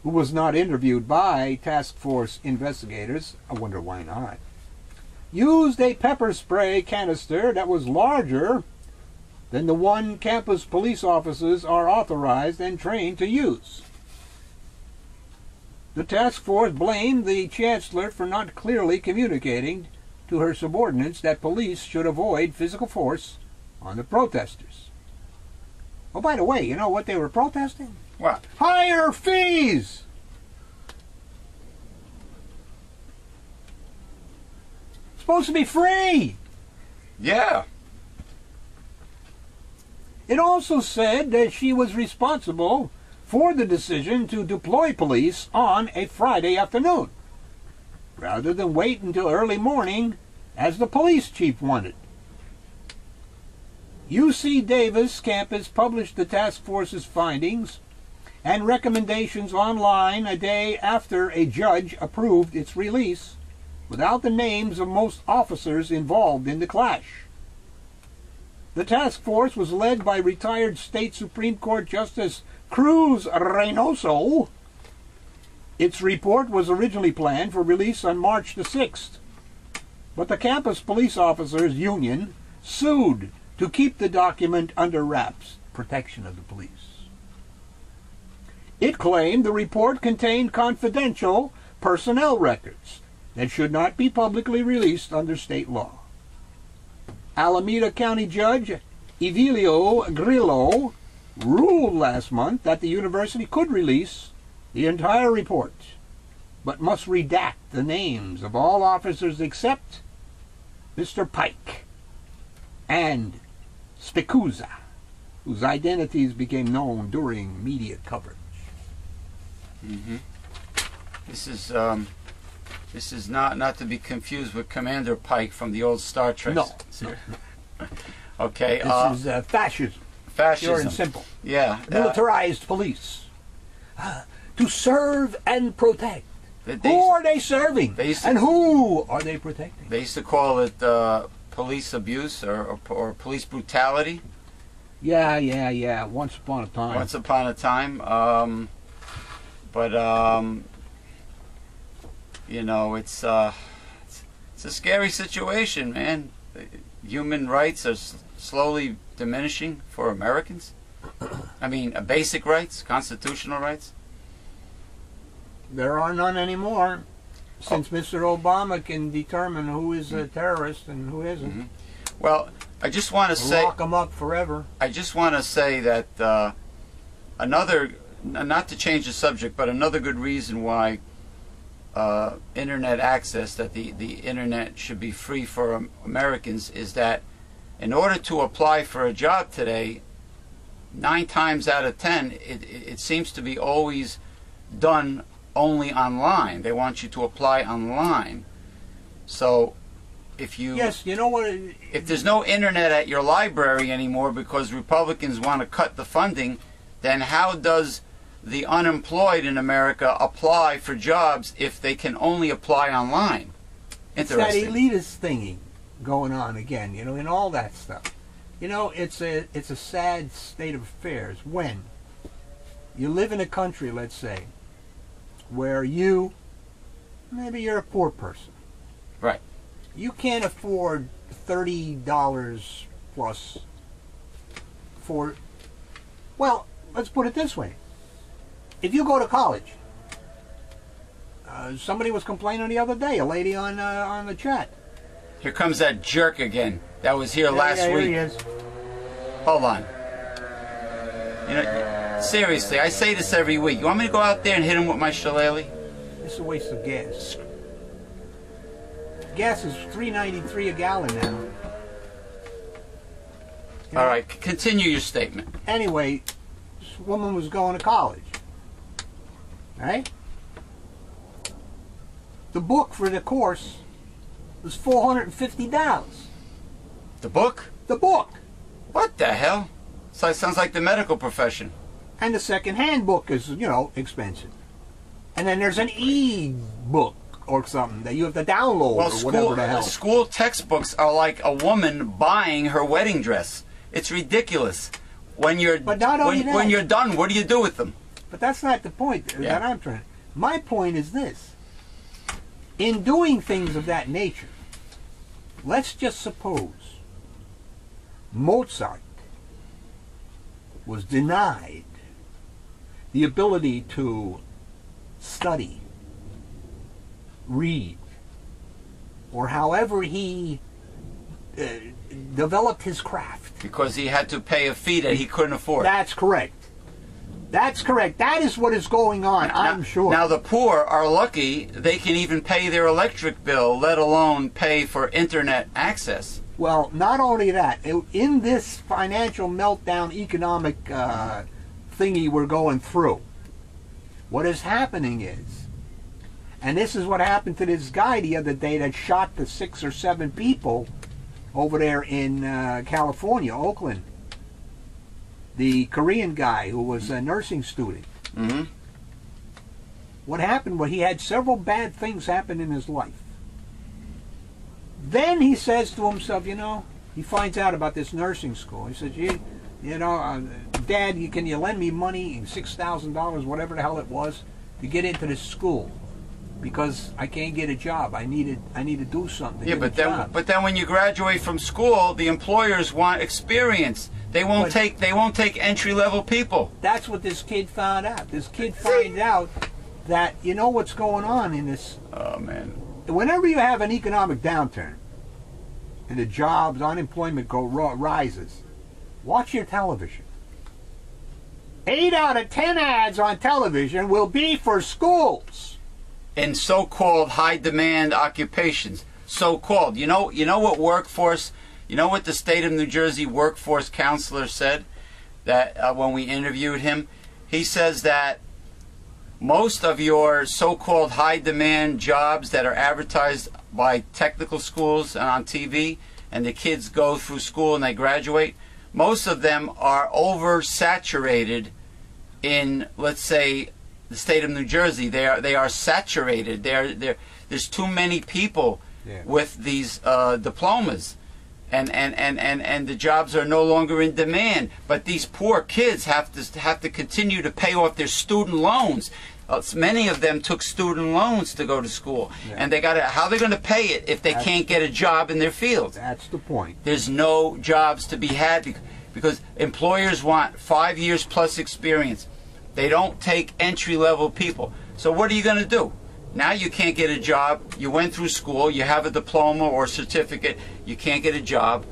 who was not interviewed by task force investigators, I wonder why not, used a pepper spray canister that was larger than the one campus police officers are authorized and trained to use. The task force blamed the chancellor for not clearly communicating to her subordinates that police should avoid physical force on the protesters. Oh, by the way, you know what they were protesting? What? Higher fees! Supposed to be free! Yeah. It also said that she was responsible for the decision to deploy police on a Friday afternoon, rather than wait until early morning as the police chief wanted. UC Davis campus published the task force's findings and recommendations online a day after a judge approved its release without the names of most officers involved in the clash. The task force was led by retired State Supreme Court Justice Cruz Reynoso. Its report was originally planned for release on March the 6th, but the campus police officers union sued to keep the document under wraps, protection of the police. It claimed the report contained confidential personnel records that should not be publicly released under state law. Alameda County Judge Evelio Grillo ruled last month that the university could release the entire report, but must redact the names of all officers except Mr. Pike and Spicuzza, whose identities became known during media coverage. Mm-hmm. This is not to be confused with Commander Pike from the old Star Trek series. No. Okay. This is fascism. Fascism. Pure and simple. Yeah. Militarized police. To serve and protect. Who are they serving? And who are they protecting? They used to call it police abuse or police brutality. Yeah. Once upon a time. Once upon a time. You know, it's a scary situation, man. Human rights are slowly diminishing for Americans. I mean, basic rights, constitutional rights. There are none anymore, since Mr. Obama can determine who is a terrorist and who isn't. Mm-hmm. Well, I just want to say... Lock them up forever. I just want to say that another, not to change the subject, but another good reason why internet access, that the internet should be free for Americans, is that in order to apply for a job today, 9 times out of 10, it seems to be always done only online. They want you to apply online. So if you... Yes, you know what... If there's no internet at your library anymore because Republicans want to cut the funding, then how does the unemployed in America apply for jobs if they can only apply online? Interesting. It's that elitist thingy going on again, you know, and all that stuff. You know, it's a sad state of affairs when You live in a country, let's say, where maybe you're a poor person. Right. You can't afford $30 plus well, let's put it this way. If you go to college, somebody was complaining the other day, a lady on the chat. Here comes that jerk again. That was here last week. Here he is. Hold on. You know, seriously, I say this every week. You want me to go out there and hit him with my shillelagh? It's a waste of gas. Gas is $3.93 a gallon now. You know? All right, continue your statement. Anyway, this woman was going to college. Right? The book for the course was $450. The book? The book. What the hell? So it sounds like the medical profession. And the second-hand book is, expensive. And then there's an e-book or something that you have to download or whatever the hell. School textbooks are like a woman buying her wedding dress. It's ridiculous. When you're when you're done, what do you do with them? But that's not the point that I'm trying. My point is this. In doing things of that nature, let's just suppose Mozart was denied the ability to study, read, or however he developed his craft. Because he had to pay a fee that he couldn't afford. That's correct. That's correct. That is what is going on, I'm sure. Now, the poor are lucky they can even pay their electric bill, let alone pay for internet access. Well, not only that, in this financial meltdown economic thingy we're going through, what is happening is, and this is what happened to this guy the other day that shot the 6 or 7 people over there in California, Oakland. The Korean guy who was a nursing student. Mm-hmm. What happened was he had several bad things happen in his life. Then he says to himself, he finds out about this nursing school. He says, Dad, can you lend me money, $6,000, whatever the hell it was, to get into this school? Because I can't get a job. I need to do something. Yeah, but then when you graduate from school, the employers want experience. They won't take entry-level people. That's what this kid found out. This kid finds out that what's going on in this. Oh man. Whenever you have an economic downturn and the jobs, unemployment rises, watch your television. 8 out of 10 ads on television will be for schools. In so-called high-demand occupations. So-called. You know what workforce, what the state of New Jersey workforce counselor said that when we interviewed him? He says that most of your so-called high-demand jobs that are advertised by technical schools and on TV, and the kids go through school and they graduate, most of them are oversaturated in, let's say, the state of New Jersey. They are saturated. There's too many people with these diplomas, and the jobs are no longer in demand. But these poor kids have to continue to pay off their student loans. Many of them took student loans to go to school, and how they're going to pay it if they can't get a job in their field? That's the point. There's no jobs to be had because employers want 5 years plus experience. They don't take entry-level people. So what are you going to do? Now you can't get a job. You went through school. You have a diploma or certificate. You can't get a job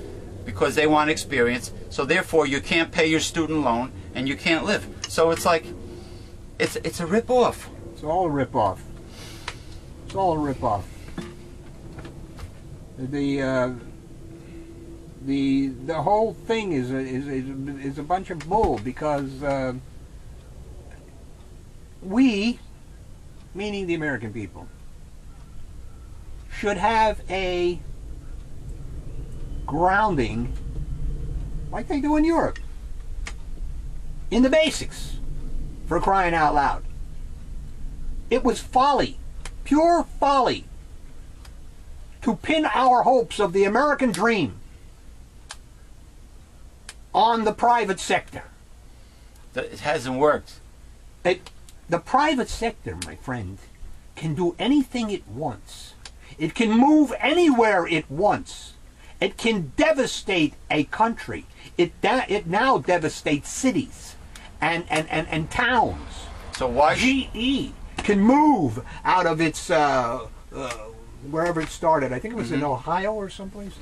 because they want experience. So therefore, you can't pay your student loan and you can't live. So it's like, it's a rip-off. It's all a rip-off. It's all a rip-off. The whole thing is a bunch of bull because we, meaning the American people, should have a grounding like they do in Europe in the basics, for crying out loud. It was folly, pure folly, to pin our hopes of the American dream on the private sector. It hasn't worked. The private sector, my friend, can do anything it wants. It can move anywhere it wants. It can devastate a country. It now devastates cities and towns. So why GE can move out of its wherever it started. I think it was in Ohio or someplace.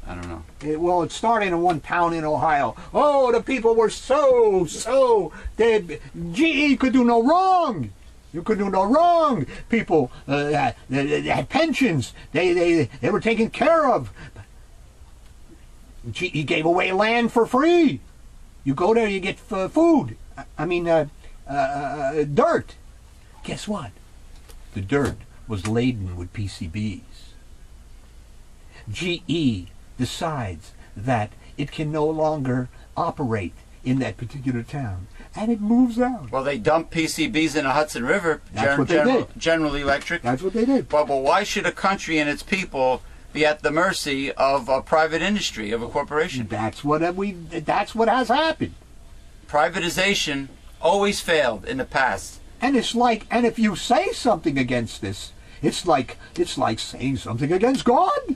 I don't know. Well, it started in one town in Ohio. Oh, the people were so dead. GE could do no wrong. You could do no wrong. People they had pensions. They were taken care of. GE gave away land for free. You go there, you get food. I mean, dirt. Guess what? The dirt was laden with PCBs. GE decides that it can no longer operate in that particular town, and it moves out. Well, they dumped PCBs in the Hudson River. That's what they did. General Electric. That's what they did. But why should a country and its people be at the mercy of a private industry, of a corporation? That's what has happened. Privatization always failed in the past. And it's like, and if you say something against this, it's like saying something against God.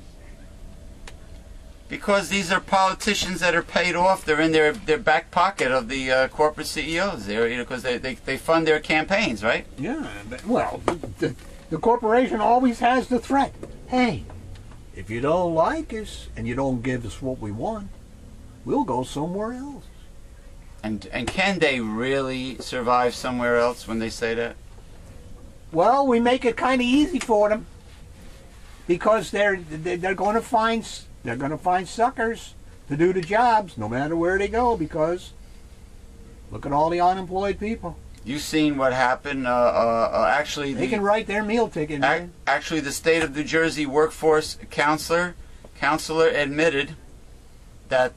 Because these are politicians that are paid off. They're in their back pocket of the corporate CEOs. Because they fund their campaigns, right? Yeah. Well, the corporation always has the threat. Hey, if you don't like us and you don't give us what we want, we'll go somewhere else. And can they really survive somewhere else when they say that? Well, we make it kind of easy for them because they're going to find suckers to do the jobs no matter where they go, because look at all the unemployed people. You've seen what happened. Actually, they can write their meal ticket. Actually, the state of New Jersey workforce counselor admitted that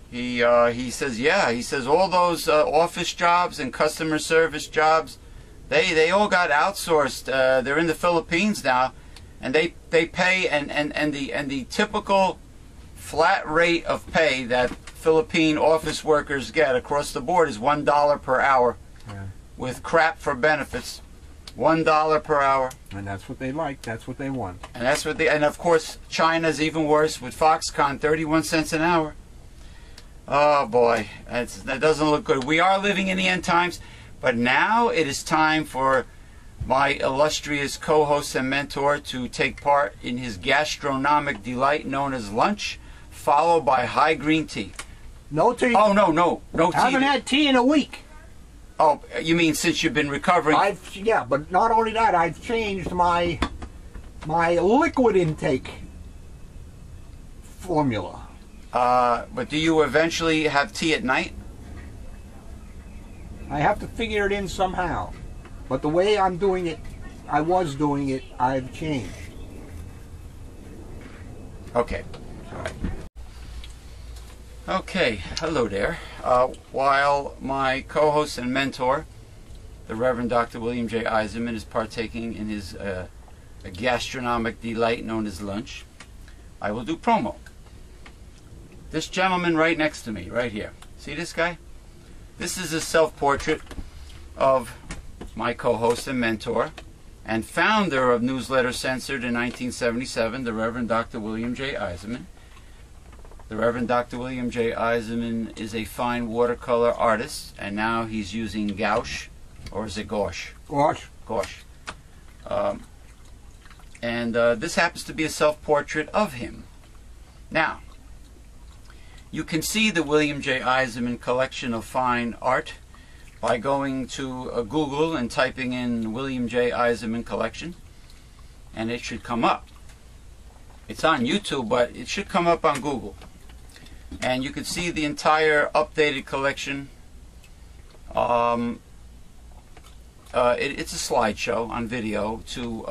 he says all those office jobs and customer service jobs, they all got outsourced. They're in the Philippines now, and they pay and the typical flat rate of pay that Philippine office workers get across the board is $1 per hour, with crap for benefits. $1 per hour. And that's what they like. That's what they want. And that's what and of course China's even worse with Foxconn, 31 cents an hour. Oh boy, that doesn't look good. We are living in the end times, but now it is time for my illustrious co-host and mentor to take part in his gastronomic delight known as lunch, followed by high green tea. No tea. Oh, no tea. I haven't had tea in a week. Oh, you mean since you've been recovering? Yeah, but not only that, I've changed my liquid intake formula. But do you eventually have tea at night? I have to figure it in somehow. But the way I'm doing it, I've changed. Okay. Okay, hello there. While my co-host and mentor, the Reverend Dr. William J. Eisenman, is partaking in his gastronomic delight known as lunch, I will do promo. This gentleman right next to me, right here. See this guy? This is a self-portrait of my co-host and mentor and founder of Newsletter Censored in 1977, the Reverend Dr. William J. Eisenman. The Reverend Dr. William J. Eisenman is a fine watercolor artist, and now he's using gouache, or is it gouache? Gouache. Gouache. This happens to be a self-portrait of him. Now, you can see the William J. Eisenman collection of fine art by going to Google and typing in William J. Eisenman collection, and it should come up. It's on YouTube, but it should come up on Google. And you can see the entire updated collection. It's a slideshow on video to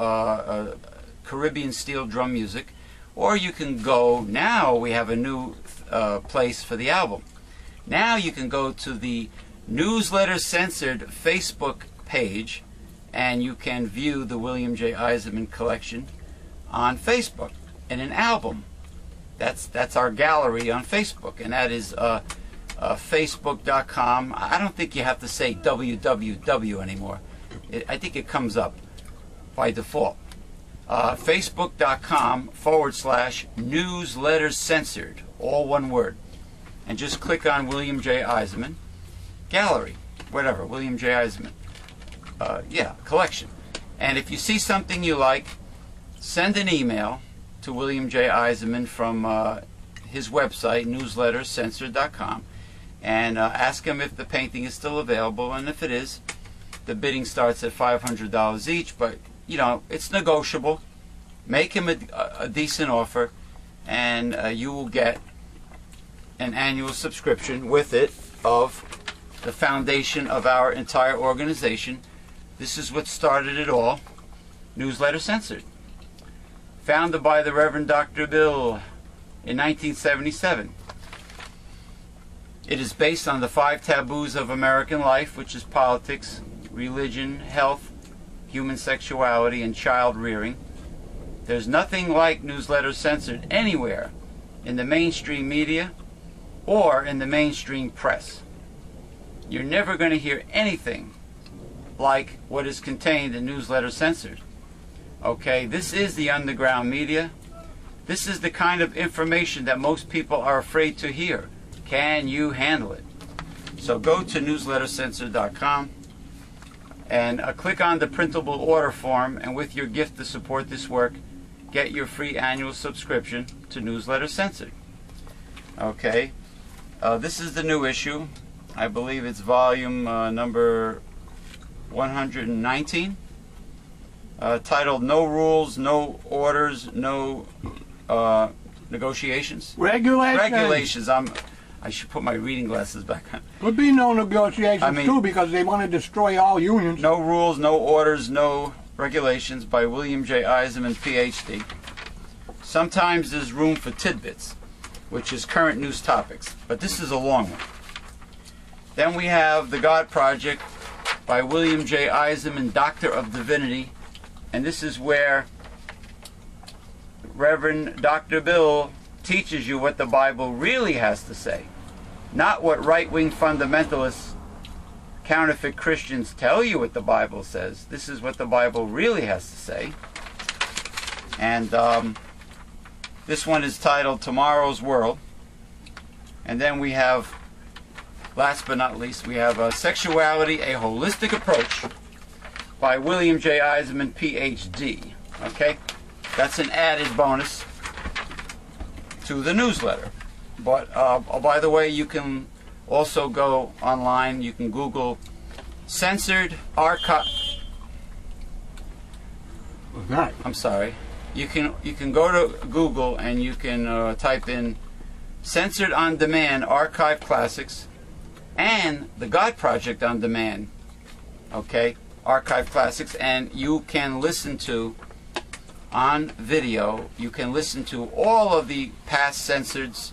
Caribbean steel drum music. Or you can go, now we have a new place for the album. Now you can go to the Newsletter Censored Facebook page, and you can view the William J. Eisenman collection on Facebook in an album. That's our gallery on Facebook, and that is Facebook.com. I don't think you have to say www anymore. I think it comes up by default. Facebook.com/newsletters censored, all one word. And just click on William J. Eisenman. Gallery, whatever, William J. Eisenman. Collection. And if you see something you like, send an email to William J. Eisenman from his website, newslettercensored.com, and ask him if the painting is still available. And if it is, the bidding starts at $500 each, but you know, it's negotiable. Make him a decent offer, and you will get an annual subscription with it of the foundation of our entire organization. This is what started it all, Newsletter Censored. Founded by the Reverend Dr. Bill in 1977. It is based on the 5 taboos of American life, which is politics, religion, health, human sexuality, and child rearing. There's nothing like Newsletter Censored anywhere in the mainstream media or in the mainstream press. You're never going to hear anything like what is contained in Newsletter Censored. Okay, this is the underground media. This is the kind of information that most people are afraid to hear. Can you handle it? So go to newslettercensored.com and click on the printable order form, and with your gift to support this work, get your free annual subscription to Newsletter Censored. Okay, this is the new issue. I believe it's volume number 119, titled "No Rules, No Orders, No Negotiations." Regulations. I should put my reading glasses back on. Could be no negotiations too, because they want to destroy all unions. No Rules, No Orders, No Regulations by William J. Eisenman, PhD. Sometimes there's room for tidbits, which is current news topics, but this is a long one. Then we have The God Project by William J. Eisenman, Doctor of Divinity, and this is where Reverend Dr. Bill teaches you what the Bible really has to say, not what right-wing fundamentalists, counterfeit Christians tell you what the Bible says. This is what the Bible really has to say. And this one is titled Tomorrow's World. And then we have, last but not least, we have Sexuality, A Holistic Approach by William J. Eisenman, PhD. Okay? That's an added bonus to the newsletter. But by the way, you can also go online. You can Google censored archive. I'm sorry. You can go to Google and you can type in Censored on Demand Archive Classics and the God Project on Demand. Okay, Archive Classics, and you can listen to on video. You can listen to all of the past censoreds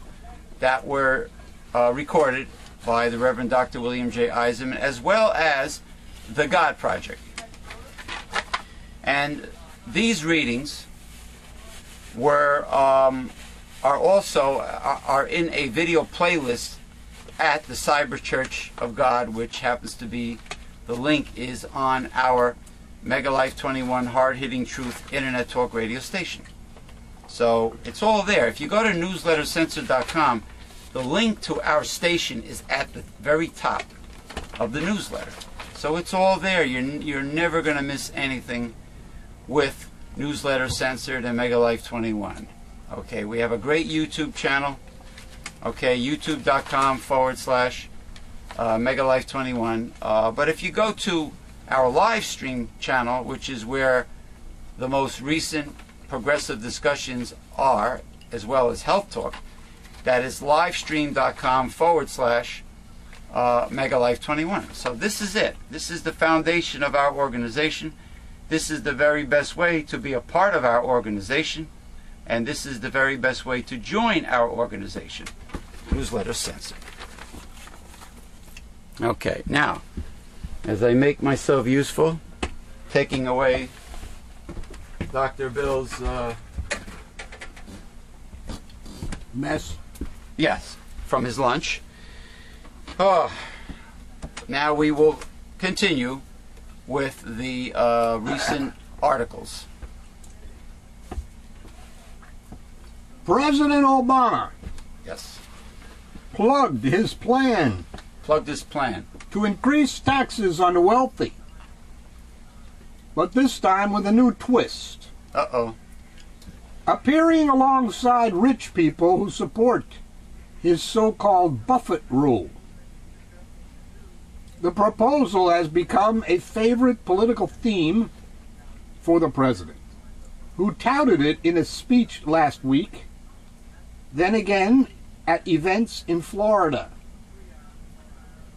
that were recorded by the Reverend Dr. William J. Eisenman, as well as the God Project. And these readings were are in a video playlist at the Cyber Church of God, which happens to be, the link is on our Mega Life 21 Hard-Hitting Truth Internet Talk radio station. So it's all there. If you go to newslettercensored.com, the link to our station is at the very top of the newsletter. So it's all there. You're never going to miss anything with Newsletter Censored and Mega Life 21. Okay, we have a great YouTube channel. Okay, youtube.com/Mega Life 21. But if you go to our live stream channel, which is where the most recent progressive discussions are, as well as health talk, that is livestream.com/Mega Life 21. So this is it. This is the foundation of our organization. This is the very best way to be a part of our organization, and this is the very best way to join our organization, Newsletter Censored. Okay, now, as I make myself useful, taking away Dr. Bill's mess. Yes, from his lunch. Now we will continue with the recent articles. President Obama Yes. plugged his plan Plug this plan. to increase taxes on the wealthy, but this time with a new twist. Uh-oh. Appearing alongside rich people who support his so-called Buffett rule. The proposal has become a favorite political theme for the president, who touted it in a speech last week, then again at events in Florida.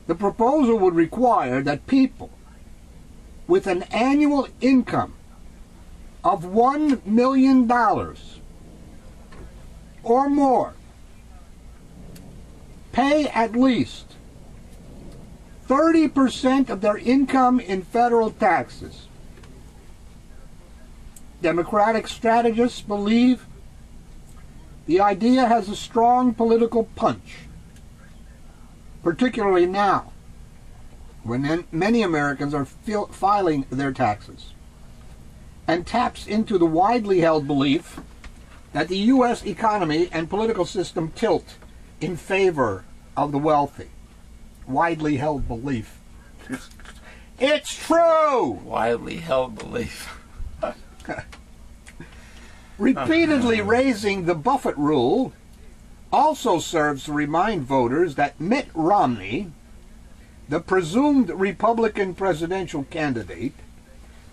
The proposal would require that people with an annual income of $1 million or more pay at least 30% of their income in federal taxes. Democratic strategists believe the idea has a strong political punch, particularly now, when many Americans are filing their taxes, and taps into the widely held belief that the U.S. economy and political system tilt in favor of the wealthy. Widely held belief. It's true! Widely held belief. Repeatedly raising the Buffett rule also serves to remind voters that Mitt Romney, the presumed Republican presidential candidate,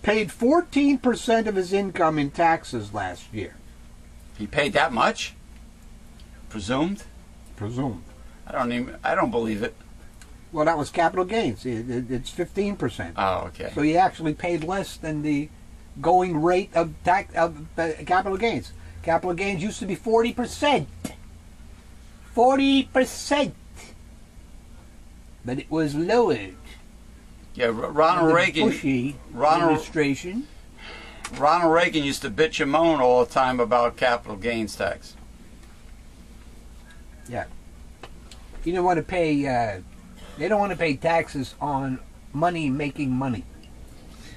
paid 14% of his income in taxes last year. He paid that much? Presumed? Presumed. I don't believe it. Well, that was capital gains. It's 15%. Oh, okay. So he actually paid less than the going rate of capital gains. Capital gains used to be 40%. 40%. But it was lowered. Yeah, Ronald Reagan. Bushy administration. Ronald Reagan used to bitch and moan all the time about capital gains tax. Yeah. You don't want to pay. They don't want to pay taxes on money making money.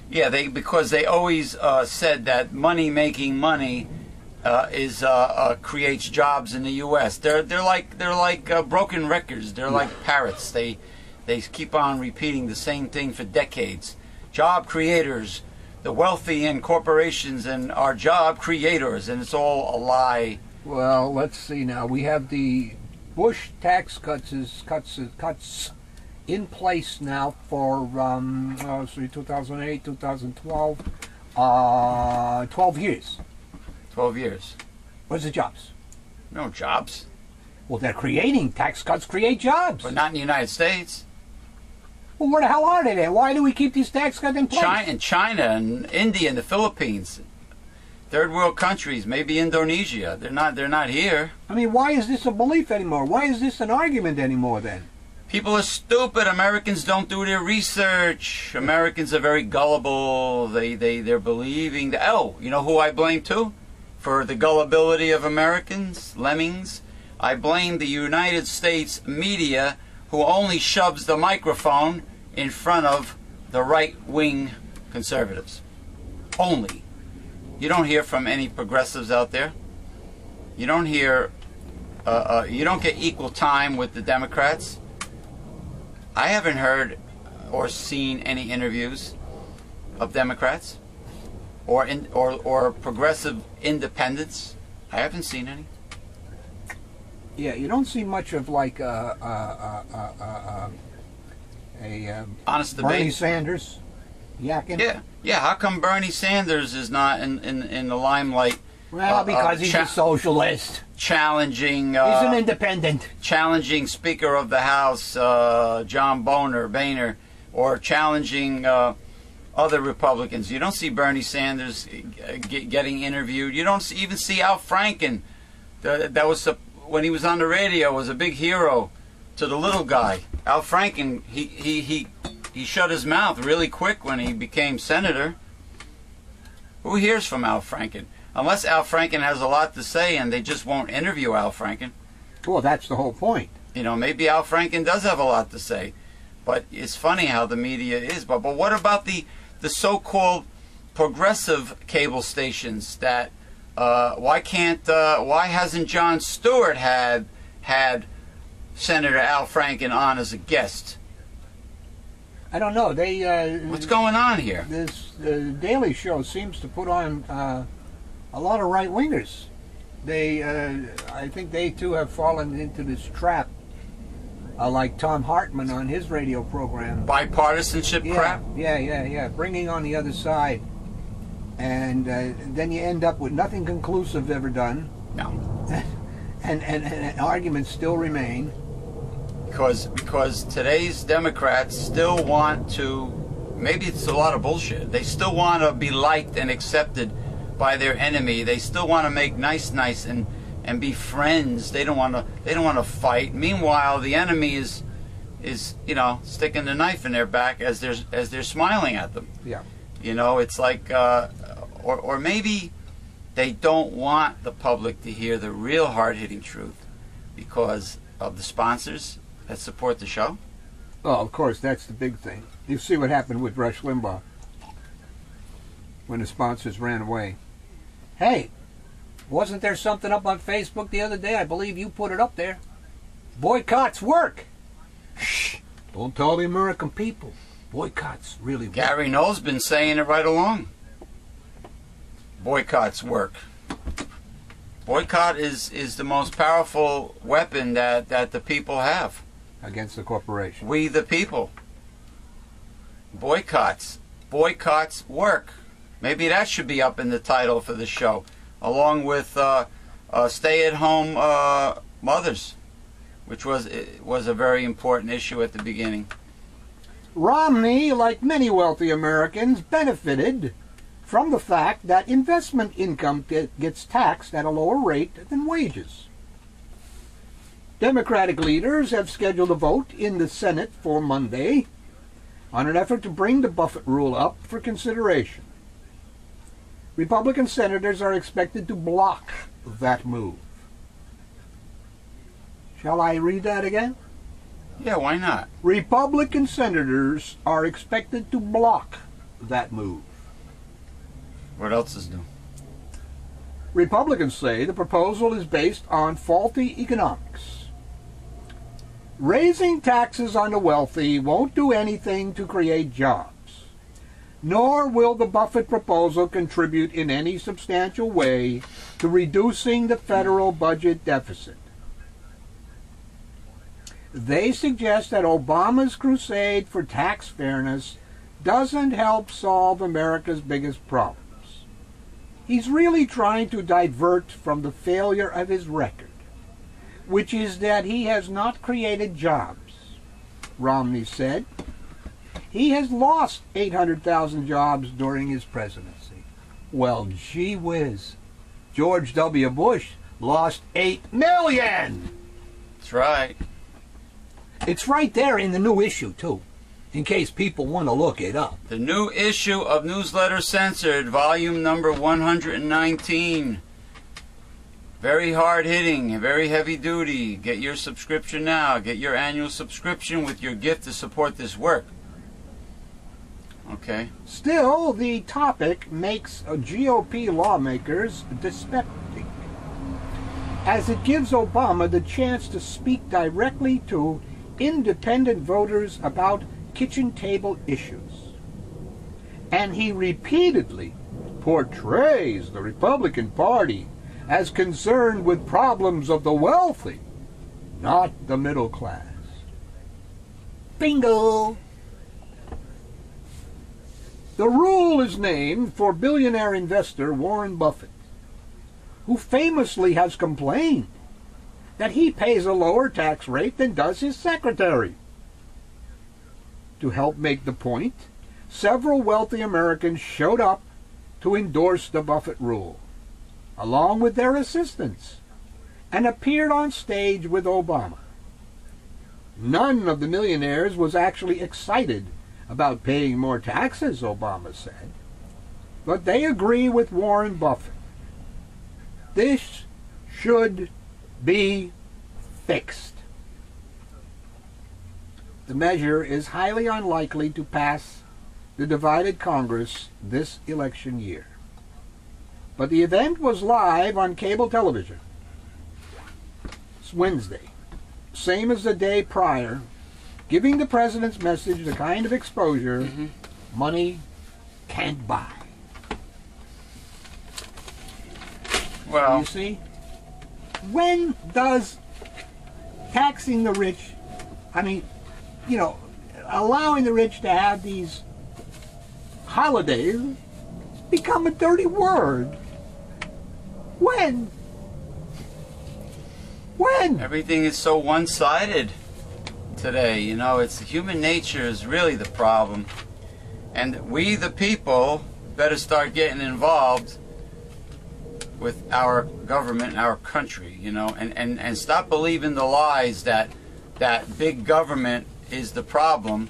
Yeah, because they always said that money creates jobs in the U.S. They're like broken records. They're like parrots. They keep on repeating the same thing for decades. Job creators, the wealthy and corporations and are job creators, and it's all a lie. Well, let's see now. We have the Bush tax cuts in place now for 2008, 2012, 12 years. 12 years. Where's the jobs? No jobs. Well, they're creating tax cuts. Create jobs. But not in the United States. Well, where the hell are they then? Why do we keep these tax cuts in place? China and India and the Philippines, third world countries, maybe Indonesia. They're not here. I mean, why is this a belief anymore? Why is this an argument anymore then? People are stupid. Americans don't do their research. Americans are very gullible. They're believing that. Oh, you know who I blame too for the gullibility of Americans? Lemmings. I blame the United States media, who only shoves the microphone in front of the right-wing conservatives. Only. You don't hear from any progressives out there. You don't hear. You don't get equal time with the Democrats. I haven't heard or seen any interviews of Democrats or progressive independents. I haven't seen any. Yeah, you don't see much of like honest Bernie debate. Sanders yakking. Yeah. How come Bernie Sanders is not in the limelight? Well, because he's a socialist. Challenging. He's an independent. Challenging Speaker of the House John Boehner, or challenging other Republicans. You don't see Bernie Sanders getting interviewed. You don't even see Al Franken. That was when he was on the radio, was a big hero to the little guy. Al Franken, he shut his mouth really quick when he became senator. Who hears from Al Franken? Unless Al Franken has a lot to say and they just won't interview Al Franken. Well, that's the whole point. You know, maybe Al Franken does have a lot to say, but it's funny how the media is. But what about the so-called progressive cable stations that why hasn't Jon Stewart had Senator Al Franken on as a guest? I don't know. They what's going on here? This Daily Show seems to put on a lot of right wingers. They, I think they too have fallen into this trap, like Tom Hartman on his radio program. Bipartisanship crap. Yeah. Bringing on the other side. And then you end up with nothing conclusive ever done. No. and arguments still remain. Because today's Democrats still want to, maybe it's a lot of bullshit, they still want to be liked and accepted by their enemy. They still want to make nice and be friends. They don't want to fight. Meanwhile, the enemy is you know, sticking the knife in their back as they're smiling at them. Yeah. You know, it's like, or maybe they don't want the public to hear the real hard-hitting truth because of the sponsors that support the show. Oh, of course, that's the big thing. You see what happened with Rush Limbaugh when the sponsors ran away. Hey, wasn't there something up on Facebook the other day? I believe you put it up there. Boycotts work. Shh, don't tell the American people. Boycotts really work. Gary Knowles been saying it right along. Boycotts work. Boycott is the most powerful weapon that the people have. Against the corporation. We the people. Boycotts work. Maybe that should be up in the title for the show, along with stay-at-home mothers, which was a very important issue at the beginning. Romney, like many wealthy Americans, benefited from the fact that investment income gets taxed at a lower rate than wages. Democratic leaders have scheduled a vote in the Senate for Monday on an effort to bring the Buffett rule up for consideration. Republican senators are expected to block that move. Shall I read that again? Yeah, why not? Republican senators are expected to block that move. What else is new? Republicans say the proposal is based on faulty economics. Raising taxes on the wealthy won't do anything to create jobs, nor will the Buffett proposal contribute in any substantial way to reducing the federal budget deficit. They suggest that Obama's crusade for tax fairness doesn't help solve America's biggest problems. He's really trying to divert from the failure of his record, which is that he has not created jobs, Romney said. He has lost 800,000 jobs during his presidency. Well, gee whiz. George W. Bush lost 8 million! That's right. It's right there in the new issue, too, in case people want to look it up. The new issue of Newsletter Censored, volume number 119. Very hard-hitting, very heavy-duty. Get your subscription now. Get your annual subscription with your gift to support this work. Okay. Still, the topic makes GOP lawmakers dyspeptic, as it gives Obama the chance to speak directly to independent voters about kitchen table issues. And he repeatedly portrays the Republican Party as concerned with problems of the wealthy, not the middle class. Bingo! The rule is named for billionaire investor Warren Buffett, who famously has complained that he pays a lower tax rate than does his secretary. To help make the point, several wealthy Americans showed up to endorse the Buffett rule, along with their assistants, and appeared on stage with Obama. None of the millionaires was actually excited about paying more taxes, Obama said, but they agree with Warren Buffett. This should be fixed. the measure is highly unlikely to pass the divided Congress this election year. But the event was live on cable television. It's Wednesday, same as the day prior, giving the president's message the kind of exposure money can't buy. Well, you see, when does taxing the rich, I mean, you know, allowing the rich to have these holidays become a dirty word? When? When? everything is so one-sided today. You know, it's human nature is really the problem. And we, the people, better start getting involved with our government and our country, you know, and stop believing the lies that big government is the problem.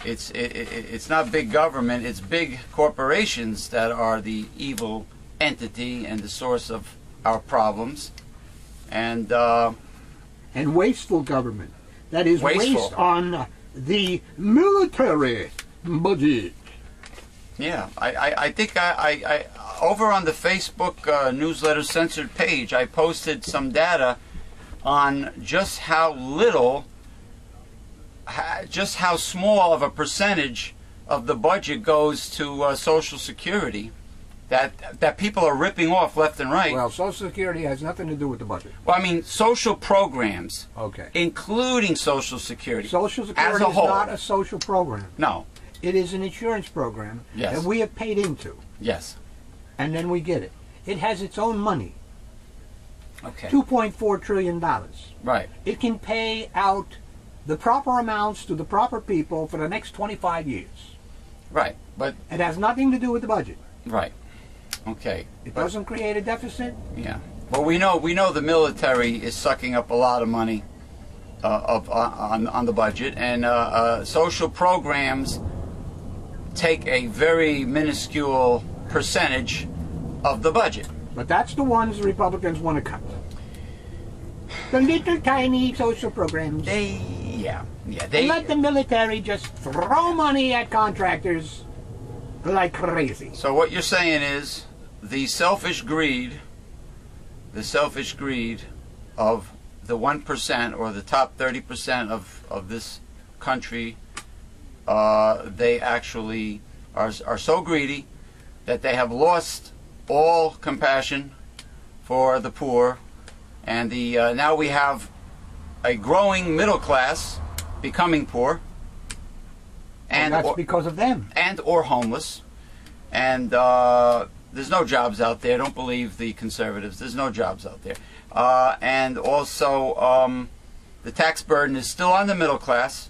It's not big government, it's big corporations that are the evil entity and the source of our problems. And wasteful government. That is Wasteful. waste on the military budget. yeah, I think I over on the Facebook newsletter censored page, I posted some data on just how little, just how small of a percentage of the budget goes to Social Security, that people are ripping off left and right. Well, Social Security has nothing to do with the budget. Well, I mean, social programs, Okay. including Social Security, Social Security as a is whole. not a social program. No. It is an insurance program Yes. that we have paid into, Yes. and then we get it. It has its own money, Okay. $2.4 trillion. Right. It can pay out the proper amounts to the proper people for the next 25 years. Right. But It has nothing to do with the budget. right. Okay. It But- doesn't create a deficit. Yeah. Well, we know the military is sucking up a lot of money on the budget, and social programs take a very minuscule percentage of the budget. But that's the ones the Republicans want to cut. The little tiny social programs. Yeah, And they let the military just throw money at contractors like crazy. So what you're saying is the selfish greed of the 1% or the top 30% of this country, they actually are so greedy that they have lost all compassion for the poor, and now we have a growing middle class becoming poor, and that's because of them. or homeless, and there's no jobs out there. Don't believe the conservatives. There's no jobs out there, and also the tax burden is still on the middle class.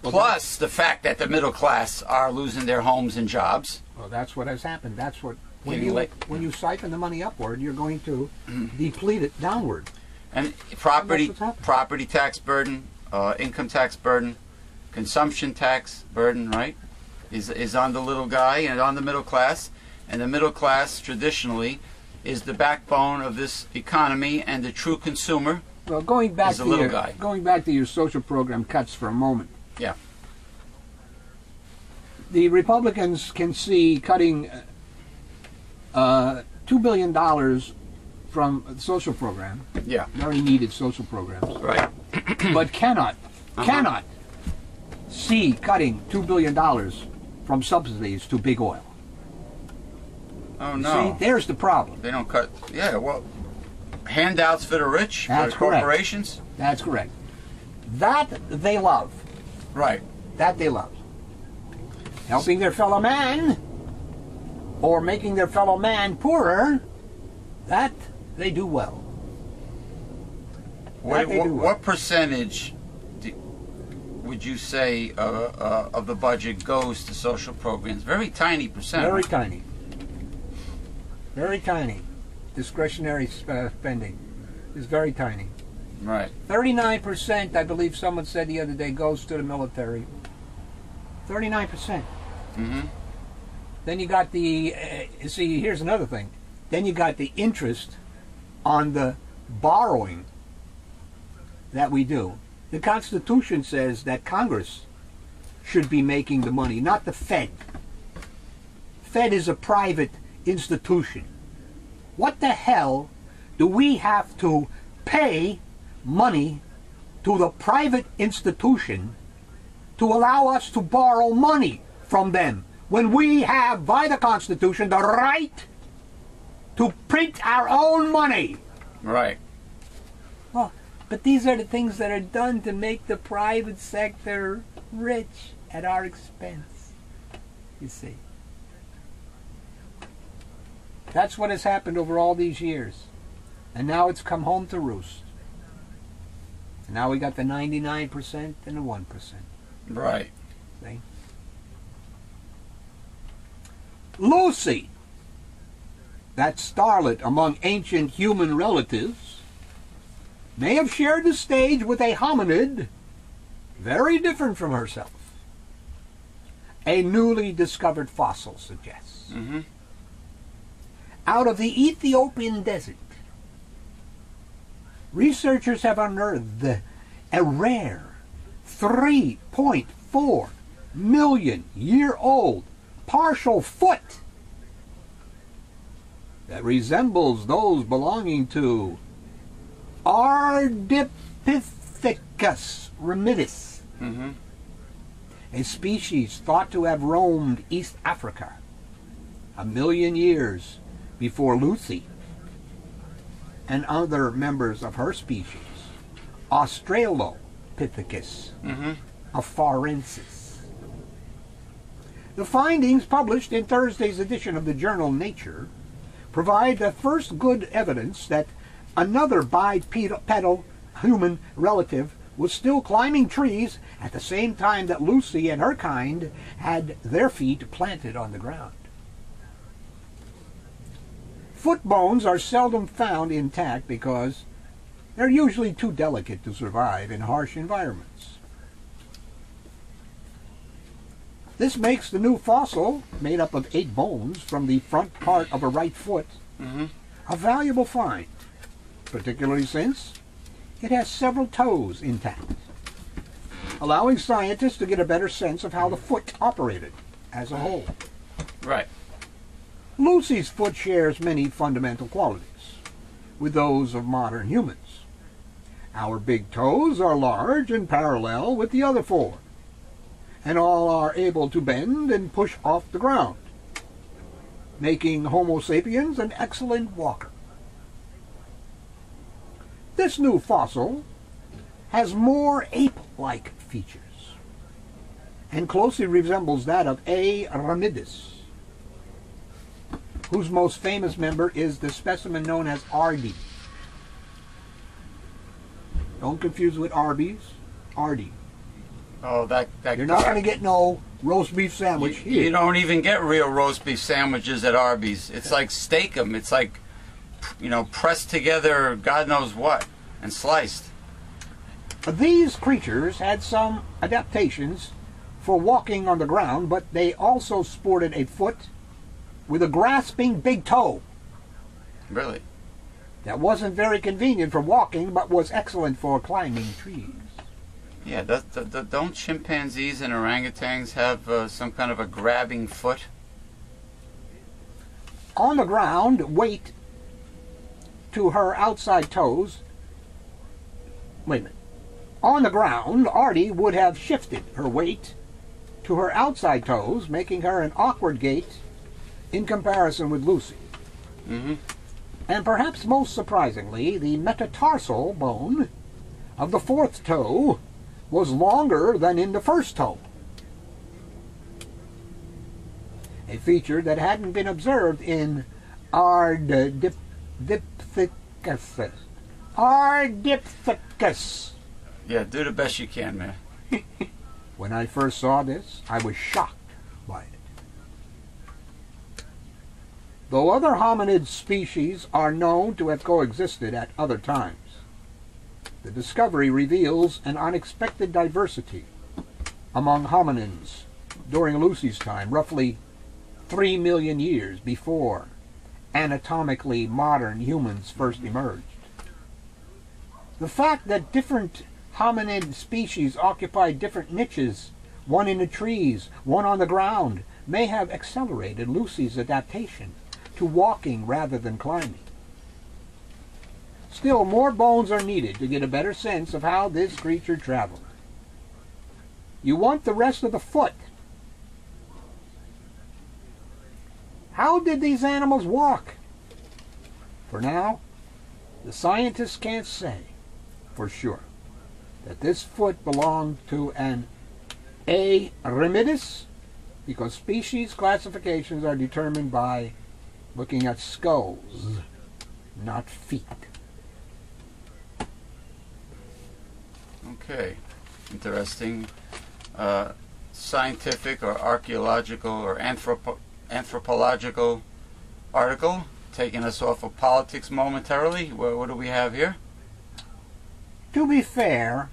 Plus the fact that the middle class are losing their homes and jobs. Well, that's what has happened. That's what when Getting you siphon the money upward, you're going to deplete it downward. And property That's what's happening. property tax burden, income tax burden, consumption tax burden, right, is on the little guy and on the middle class. And the middle class traditionally is the backbone of this economy, and the true consumer. Well, going back He's a little guy. going back to your social program cuts for a moment. Yeah. The Republicans can see cutting $2 billion from the social program, Yeah. very needed social programs, Right. but cannot see cutting $2 billion from subsidies to big oil. Oh See, no. there's the problem. They don't cut. Yeah. Well, handouts for the rich, That's for correct. corporations. That's correct. That they love. Right. That they love. Helping their fellow man or making their fellow man poorer, that they do well. What percentage would you say of the budget goes to social programs? Very tiny percent. Very tiny. Very tiny. Discretionary spending is very tiny. Right. 39%, I believe someone said the other day, goes to the military. 39%. Mm-hmm. Then you got the, see, here's another thing. Then you got the interest on the borrowing that we do. The Constitution says that Congress should be making the money, not the Fed. Fed is a private institution. What the hell do we have to pay money to the private institution to allow us to borrow money from them when we have, by the Constitution, the right to print our own money? Right. Well, but these are the things that are done to make the private sector rich at our expense, you see. That's what has happened over all these years. And now it's come home to roost. And now we got the 99% and the 1%. Right. See? Lucy, that starlet among ancient human relatives, may have shared the stage with a hominid very different from herself. A newly discovered fossil suggests. Mm-hmm. Out of the Ethiopian desert, researchers have unearthed a rare 3.4 million year old partial foot that resembles those belonging to Ardipithecus remidis, Mm-hmm. a species thought to have roamed East Africa 1 million years before Lucy and other members of her species, Australopithecus Mm-hmm. afarensis. The findings published in Thursday's edition of the journal Nature provide the first good evidence that another bipedal human relative was still climbing trees at the same time that Lucy and her kind had their feet planted on the ground. Foot bones are seldom found intact because they're usually too delicate to survive in harsh environments. This makes the new fossil, made up of 8 bones from the front part of a right foot, Mm-hmm. a valuable find, particularly since it has several toes intact, allowing scientists to get a better sense of how the foot operated as a whole. Right. Lucy's foot shares many fundamental qualities with those of modern humans. Our big toes are large and parallel with the other 4, and all are able to bend and push off the ground, making Homo sapiens an excellent walker. This new fossil has more ape-like features and closely resembles that of A. ramidis, whose most famous member is the specimen known as Ardi. Don't confuse with Arby's. Ardi. Oh, that You're not going to get no roast beef sandwich here. You don't even get real roast beef sandwiches at Arby's. It's like steak 'em. It's like, you know, pressed together, God knows what, and sliced. These creatures had some adaptations for walking on the ground, but they also sported a foot with a grasping big toe Really? that wasn't very convenient for walking, but was excellent for climbing trees. Yeah. Don't chimpanzees and orangutans have some kind of a grabbing foot? On the ground, weight to her outside toes. Wait a minute. On the ground, Artie would have shifted her weight to her outside toes, making her an awkward gait in comparison with Lucy. Mm-hmm. And perhaps most surprisingly, the metatarsal bone of the 4th toe was longer than in the 1st toe, a feature that hadn't been observed in Ardipithecus. Ardipithecus. Yeah, do the best you can, man. When I first saw this, I was shocked by it. Though other hominid species are known to have coexisted at other times, the discovery reveals an unexpected diversity among hominins during Lucy's time, roughly 3 million years before anatomically modern humans first emerged. The fact that different hominid species occupy different niches, one in the trees, one on the ground, may have accelerated Lucy's adaptation to walking rather than climbing. Still, more bones are needed to get a better sense of how this creature traveled. You want the rest of the foot. How did these animals walk? For now, the scientists can't say for sure that this foot belonged to an Aremidis, because species classifications are determined by looking at skulls, not feet. Okay, interesting. Scientific or archaeological or anthropological article, taking us off of politics momentarily. What do we have here? To be fair,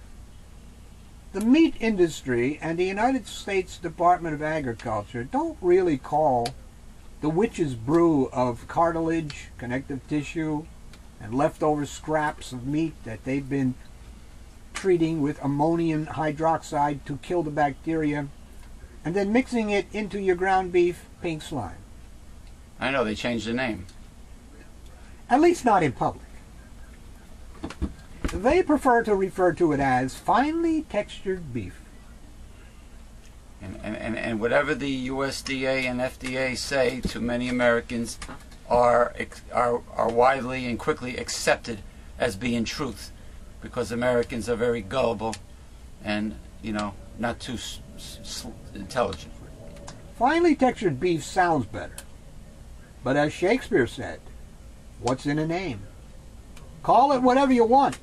the meat industry and the United States Department of Agriculture don't really call the witch's brew of cartilage, connective tissue, and leftover scraps of meat that they've been treating with ammonium hydroxide to kill the bacteria, and then mixing it into your ground beef, pink slime. I know, they changed the name. At least not in public. They prefer to refer to it as finely textured beef. And whatever the USDA and FDA say to many Americans are widely and quickly accepted as being truth, because Americans are very gullible and, not too intelligent. Finely textured beef sounds better. But as Shakespeare said, what's in a name? Call it whatever you want.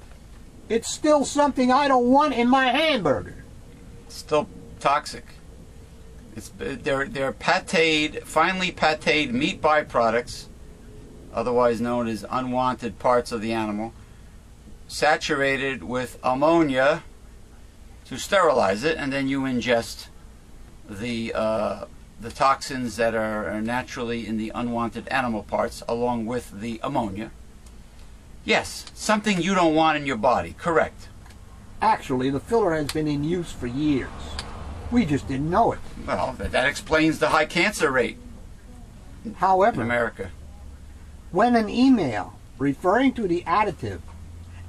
It's still something I don't want in my hamburger. It's still toxic. They're patéed, finely patéed meat byproducts, otherwise known as unwanted parts of the animal, saturated with ammonia to sterilize it, and then you ingest the toxins that are naturally in the unwanted animal parts along with the ammonia. Yes, something you don't want in your body, correct. Actually, the filler has been in use for years. We just didn't know it. Well, that explains the high cancer rate However, in America. when an email referring to the additive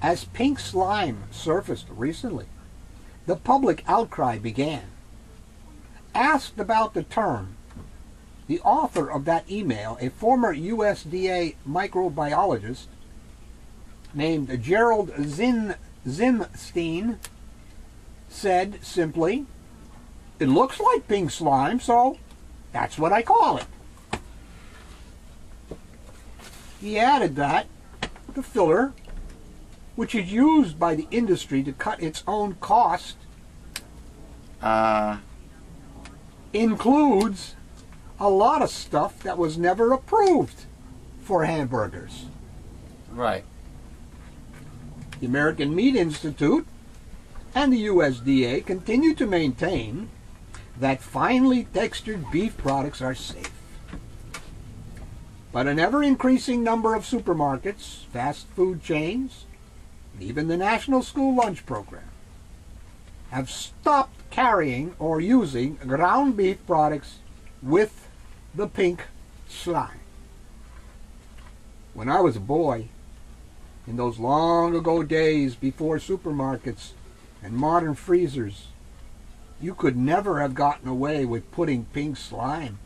as pink slime surfaced recently, the public outcry began. Asked about the term, the author of that email, a former USDA microbiologist named Gerald Zimstein, said simply, "It looks like pink slime, so that's what I call it." He added that the filler, which is used by the industry to cut its own cost, includes a lot of stuff that was never approved for hamburgers. Right. The American Meat Institute and the USDA continue to maintain that finely textured beef products are safe. But an ever-increasing number of supermarkets, fast food chains, and even the National School Lunch Program have stopped carrying or using ground beef products with the pink slime. When I was a boy, in those long ago days before supermarkets and modern freezers, you could never have gotten away with putting pink slime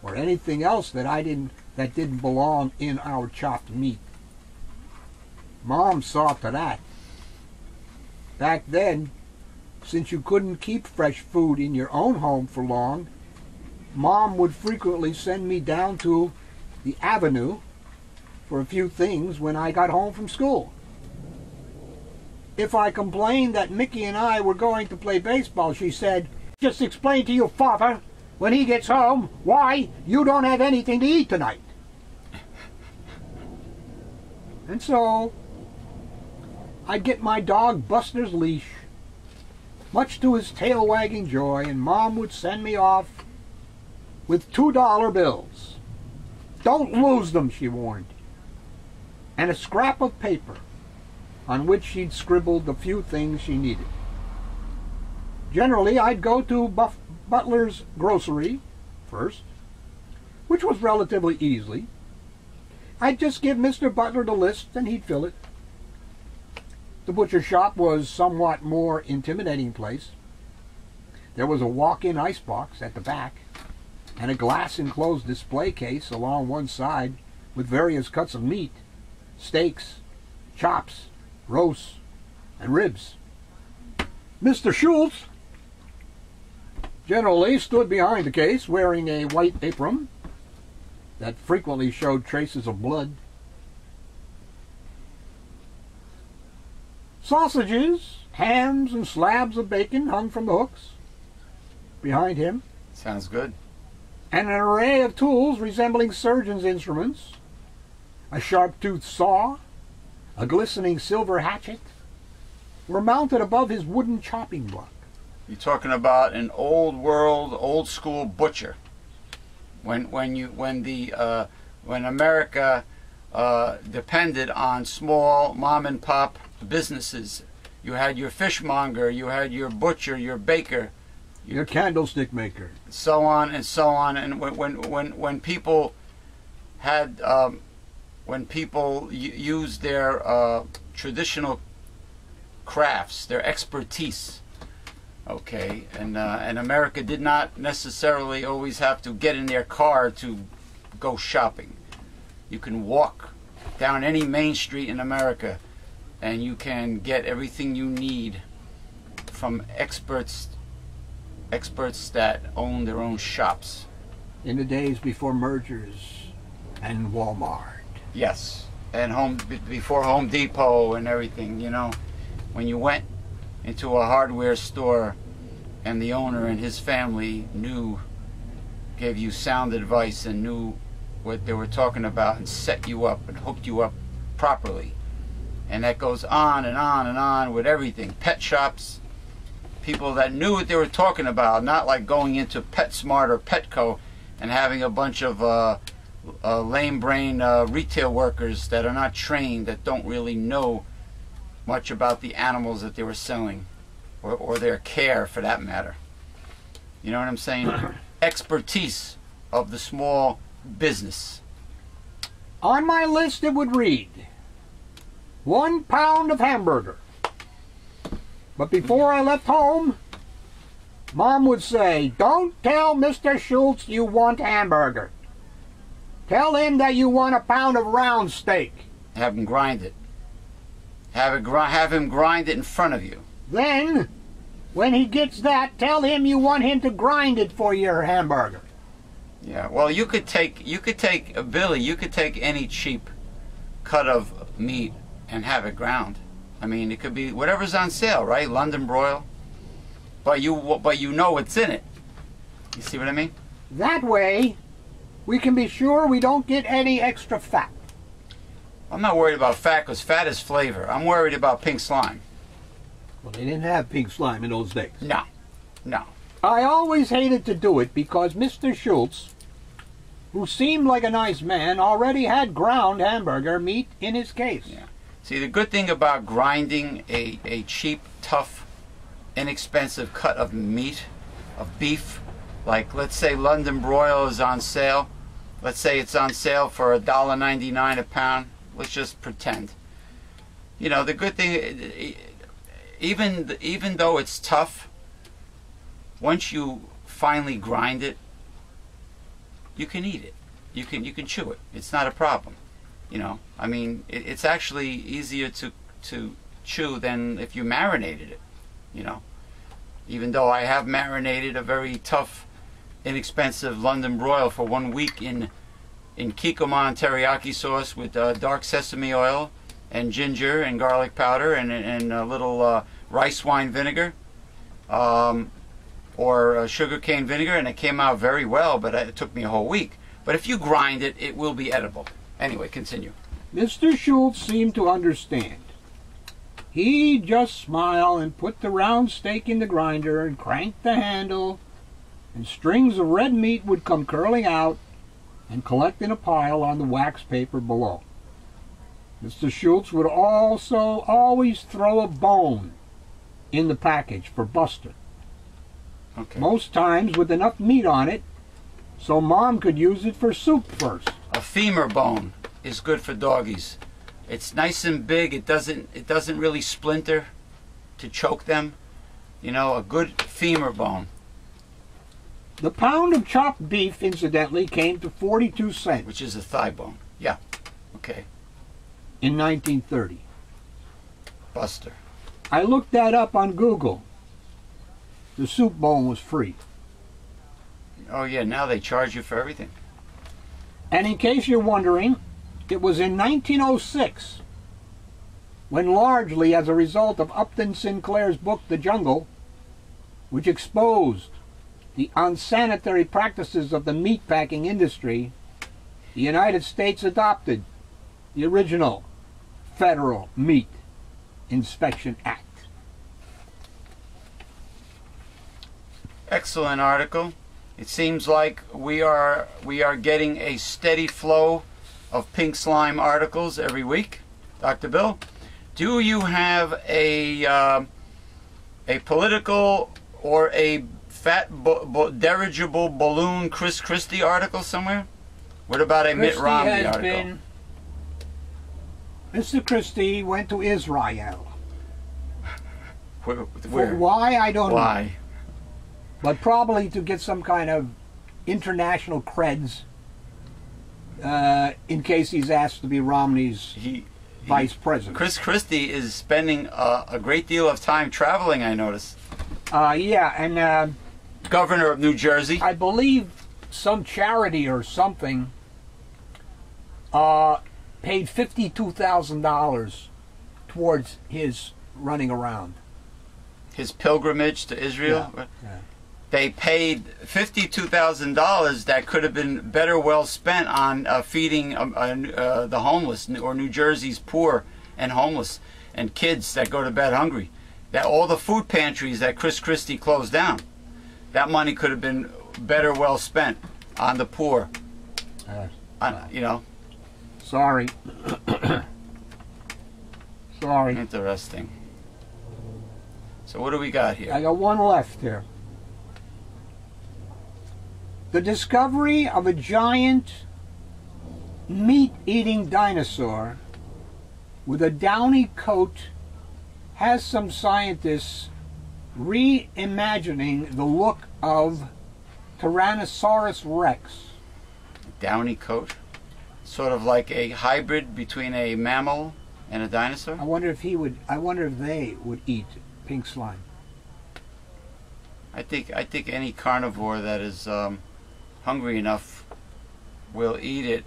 or anything else that didn't belong in our chopped meat. Mom saw to that. Back then, since you couldn't keep fresh food in your own home for long, Mom would frequently send me down to the avenue for a few things when I got home from school. If I complained that Mickey and I were going to play baseball, she said, "Just explain to your father when he gets home why you don't have anything to eat tonight." And so I'd get my dog Buster's leash, much to his tail-wagging joy, and Mom would send me off with $2 bills. "Don't lose them," she warned, and a scrap of paper on which she'd scribbled the few things she needed. Generally, I'd go to Butler's grocery first, which was relatively easy. I'd just give Mr. Butler the list and he'd fill it. The butcher shop was a somewhat more intimidating place. There was a walk-in icebox at the back and a glass-enclosed display case along one side with various cuts of meat, steaks, chops, roasts, and ribs. Mr. Schultz generally stood behind the case wearing a white apron that frequently showed traces of blood. Sausages, hams, and slabs of bacon hung from the hooks behind him. Sounds good. And an array of tools resembling surgeon's instruments, a sharp-toothed saw, a glistening silver hatchet, were mounted above his wooden chopping block. You're talking about an old world, old school butcher. When America depended on small mom and pop businesses, you had your fishmonger, you had your butcher, your baker, your candlestick maker, so on and so on. And when people had when people used their traditional crafts, their expertise, okay, and America did not necessarily always have to get in their car to go shopping. You can walk down any main street in America and you can get everything you need from experts that own their own shops. In the days before mergers and Walmart. Yes, and before Home Depot and everything, you know, when you went into a hardware store and the owner and his family gave you sound advice and knew what they were talking about and set you up and hooked you up properly. And that goes on and on and on with everything. Pet shops, people that knew what they were talking about, not like going into PetSmart or Petco and having a bunch of lame brain retail workers that are not trained, that don't really know much about the animals that they were selling, or their care for that matter. You know what I'm saying? Expertise of the small business. On my list it would read 1 pound of hamburger. But before I left home, Mom would say, "Don't tell Mr. Schultz you want hamburger. Tell him that you want a pound of round steak." Have him grind it. Have him grind it in front of you. Then, when he gets that, tell him you want him to grind it for your hamburger. Yeah, well, you could take Billy, you could take any cheap cut of meat and have it ground. I mean, it could be whatever's on sale, right? London broil. But you know what's in it. You see what I mean? That way, we can be sure we don't get any extra fat. I'm not worried about fat, because fat is flavor. I'm worried about pink slime. Well, they didn't have pink slime in those days. No. No. I always hated to do it because Mr. Schultz, who seemed like a nice man, already had ground hamburger meat in his case. Yeah. See, the good thing about grinding a cheap, tough, inexpensive cut of meat, of beef, like let's say London broil is on sale. Let's say it's on sale for $1.99 a pound. Let's just pretend. You know, the good thing, even though it's tough, once you finally grind it, you can eat it. You can chew it. It's not a problem. You know, I mean, it's actually easier to chew than if you marinated it. You know, even though I have marinated a very tough, inexpensive London broil for 1 week in Kikkoman teriyaki sauce with dark sesame oil and ginger and garlic powder and a little rice wine vinegar or sugarcane vinegar, and it came out very well, but it took me a whole week. But if you grind it, it will be edible. Anyway, continue. Mr. Schultz seemed to understand. He'd just smile and put the round steak in the grinder and crank the handle, and strings of red meat would come curling out and collect in a pile on the wax paper below. Mr. Schultz would also always throw a bone in the package for Buster. Okay. Most times with enough meat on it so Mom could use it for soup first. A femur bone is good for doggies. It's nice and big. It doesn't really splinter to choke them. You know, a good femur bone. The pound of chopped beef, incidentally, came to 42 cents. Which is a thigh bone. Yeah. Okay. In 1930. Buster. I looked that up on Google. The soup bone was free. Oh yeah, now they charge you for everything. And in case you're wondering, it was in 1906 when, largely as a result of Upton Sinclair's book The Jungle, which exposed the unsanitary practices of the meatpacking industry, the United States adopted the original Federal Meat Inspection Act. Excellent article. It seems like we are getting a steady flow of pink slime articles every week. Dr. Bill, do you have a political or a fat dirigible balloon Chris Christie article somewhere? What about a Mitt Romney article? Mr. Christie went to Israel. Where? For why, I don't know. Why? But probably to get some kind of international creds in case he's asked to be Romney's vice president. Chris Christie is spending a great deal of time traveling, I notice. Yeah, and Governor of New Jersey. I believe some charity or something paid $52,000 towards his running around. His pilgrimage to Israel. Yeah. Yeah. They paid $52,000 that could have been better well spent on feeding the homeless, or New Jersey's poor and homeless and kids that go to bed hungry. That all the food pantries that Chris Christie closed down, that money could have been better well spent on the poor. You know. Sorry. Sorry. Interesting. So what do we got here? I got one left here. The discovery of a giant meat-eating dinosaur with a downy coat has some scientists reimagining the look of Tyrannosaurus Rex. Downy coat? Sort of like a hybrid between a mammal and a dinosaur? I wonder if they would eat pink slime. I think any carnivore that is hungry enough will eat it.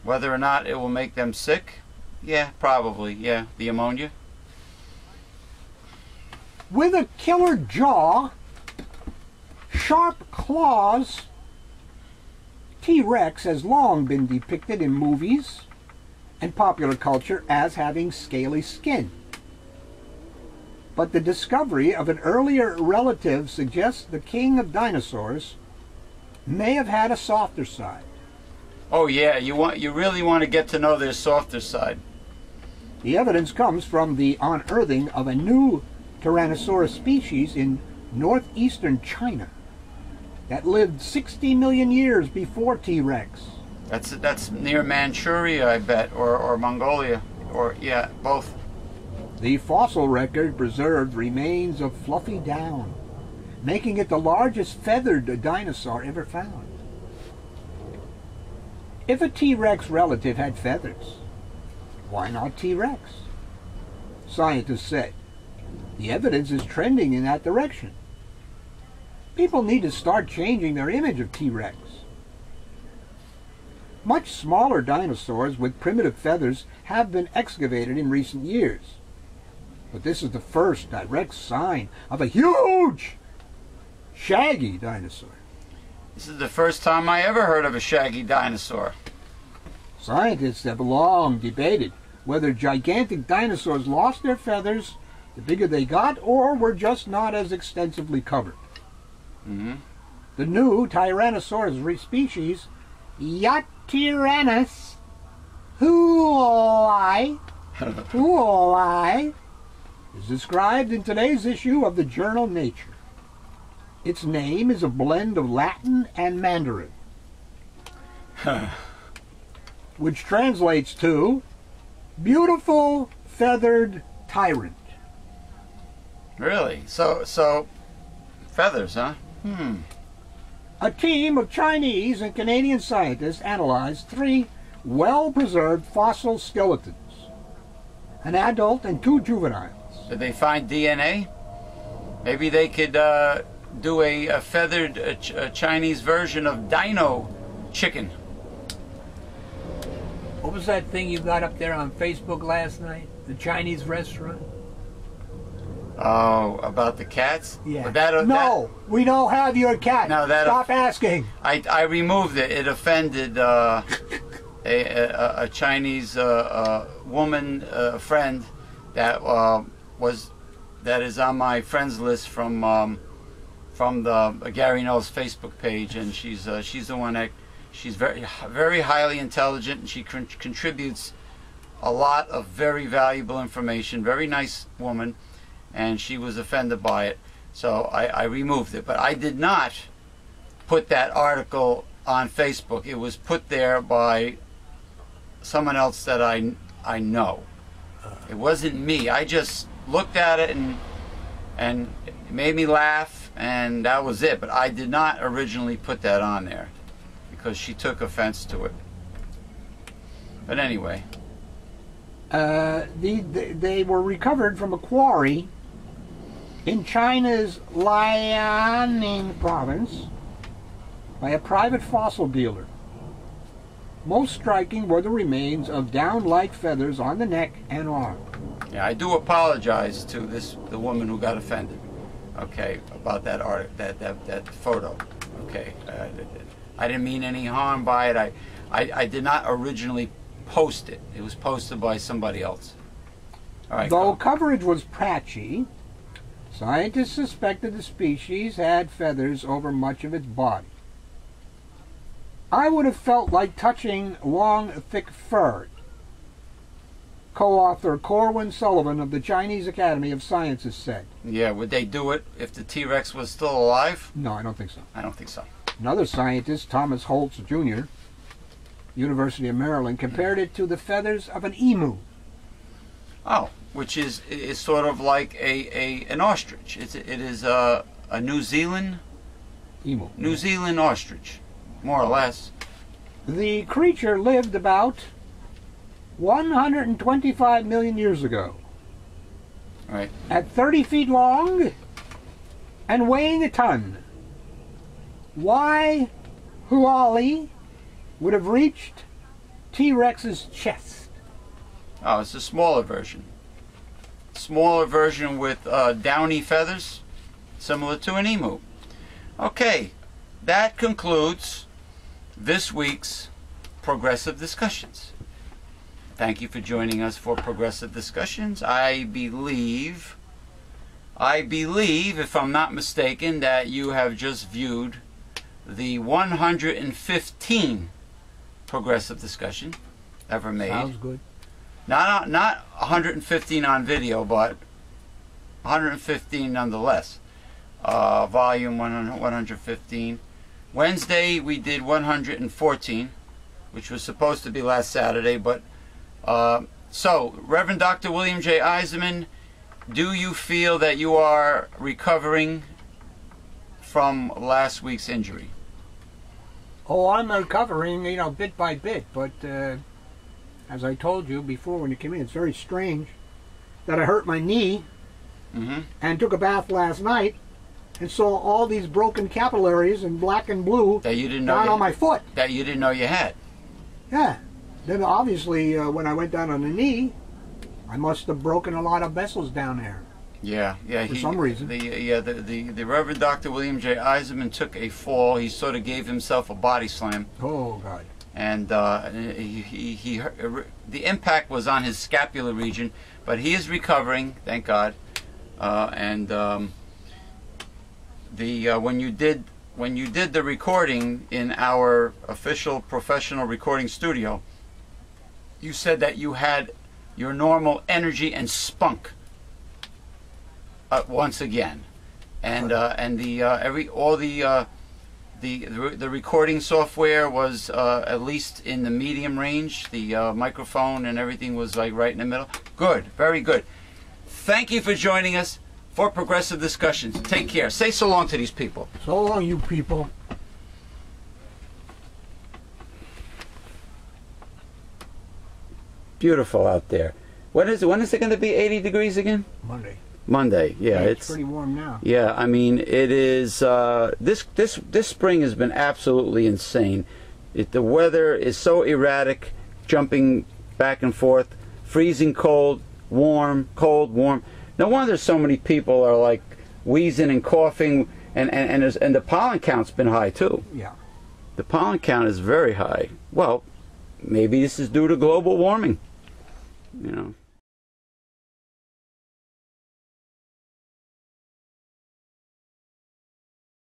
Whether or not it will make them sick, yeah, probably, yeah. The ammonia. With a killer jaw, sharp claws, T-Rex has long been depicted in movies and popular culture as having scaly skin. But the discovery of an earlier relative suggests the king of dinosaurs may have had a softer side. Oh yeah, you really want to get to know their softer side. The evidence comes from the unearthing of a new Tyrannosaurus species in northeastern China that lived 60 million years before T-Rex. That's near Manchuria, I bet, or Mongolia, or yeah, both. The fossil record preserved remains of fluffy down, making it the largest feathered dinosaur ever found. If a T-Rex relative had feathers, why not T-Rex? Scientists said. The evidence is trending in that direction. People need to start changing their image of T-Rex. Much smaller dinosaurs with primitive feathers have been excavated in recent years. But this is the first direct sign of a huge, shaggy dinosaur. This is the first time I ever heard of a shaggy dinosaur. Scientists have long debated whether gigantic dinosaurs lost their feathers the bigger they got, or were just not as extensively covered. Mm-hmm. The new Tyrannosaurus species, Yatyrannus, Huolai, Huolai, is described in today's issue of the journal Nature. Its name is a blend of Latin and Mandarin, which translates to beautiful feathered tyrant. Really? So feathers, huh? A team of Chinese and Canadian scientists analyzed 3 well-preserved fossil skeletons, an adult and 2 juveniles. Did they find DNA? Maybe they could do a feathered Chinese version of dino chicken. What was that thing you got up there on Facebook last night? The Chinese restaurant? Oh, about the cats? Yeah. But no, we don't have your cat. No, that Stop asking. I removed it. It offended a Chinese woman friend that is on my friends list from the Gary Knowles Facebook page, and she's the one that she's very highly intelligent, and she contributes a lot of very valuable information. Very nice woman, and she was offended by it, so I removed it. But I did not put that article on Facebook. It was put there by someone else that I know. It wasn't me. I just looked at it and it made me laugh, and that was it. But I did not originally put that on there because she took offense to it. But anyway, they were recovered from a quarry in China's Liaoning province by a private fossil dealer. Most striking were the remains of down-like feathers on the neck and arm. yeah, I do apologize to the woman who got offended. Okay, about that art, that photo. Okay, I didn't mean any harm by it. I did not originally post it. It was posted by somebody else. All right. Though coverage was patchy, scientists suspected the species had feathers over much of its body. I would have felt like touching long, thick fur, co-author Corwin Sullivan of the Chinese Academy of Sciences said. Yeah, would they do it if the T-Rex was still alive? No, I don't think so. I don't think so. Another scientist, Thomas Holtz Jr., University of Maryland, compared it to the feathers of an emu. Oh, which is sort of like an ostrich. It is a New Zealand ostrich, more or less. The creature lived about 125 million years ago. Right. At 30 feet long and weighing a ton. Why Huali would have reached T-Rex's chest. Oh, it's a smaller version. Smaller version with downy feathers, similar to an emu. Okay, that concludes this week's Progressive Discussions. Thank you for joining us for Progressive Discussions. I believe, if I'm not mistaken, that you have just viewed the 115 Progressive Discussion ever made. Sounds good. Not 115 on video, but 115 nonetheless. Volume 115. Wednesday we did 114, which was supposed to be last Saturday, but so Reverend Dr. William J. Eisenman, do you feel that you are recovering from last week's injury? Oh, I'm recovering, bit by bit, but as I told you before when you came in, it's very strange that I hurt my knee and took a bath last night and saw all these broken capillaries in black and blue that you didn't know down on my foot. That you didn't know you had. Yeah. Then obviously when I went down on the knee, I must have broken a lot of vessels down there. Yeah. For some reason. The Reverend Dr. William J. Eisenman took a fall. He sort of gave himself a body slam. Oh, God. And the impact was on his scapular region, but he is recovering, thank God. When you did the recording in our official professional recording studio, you said that you had your normal energy and spunk once again, and the recording software was at least in the medium range. The microphone and everything was like right in the middle. Good, very good. Thank you for joining us for Progressive Discussions. Take care. Say so long to these people. So long, you people. Beautiful out there. When is it going to be 80 degrees again? Monday. Monday, yeah, It's pretty warm now. Yeah, I mean, it is. This spring has been absolutely insane. The weather is so erratic, jumping back and forth, freezing cold, warm, cold, warm. No wonder so many people are like wheezing and coughing, and the pollen count's been high too. Yeah. The pollen count is very high. Well, maybe this is due to global warming. You know.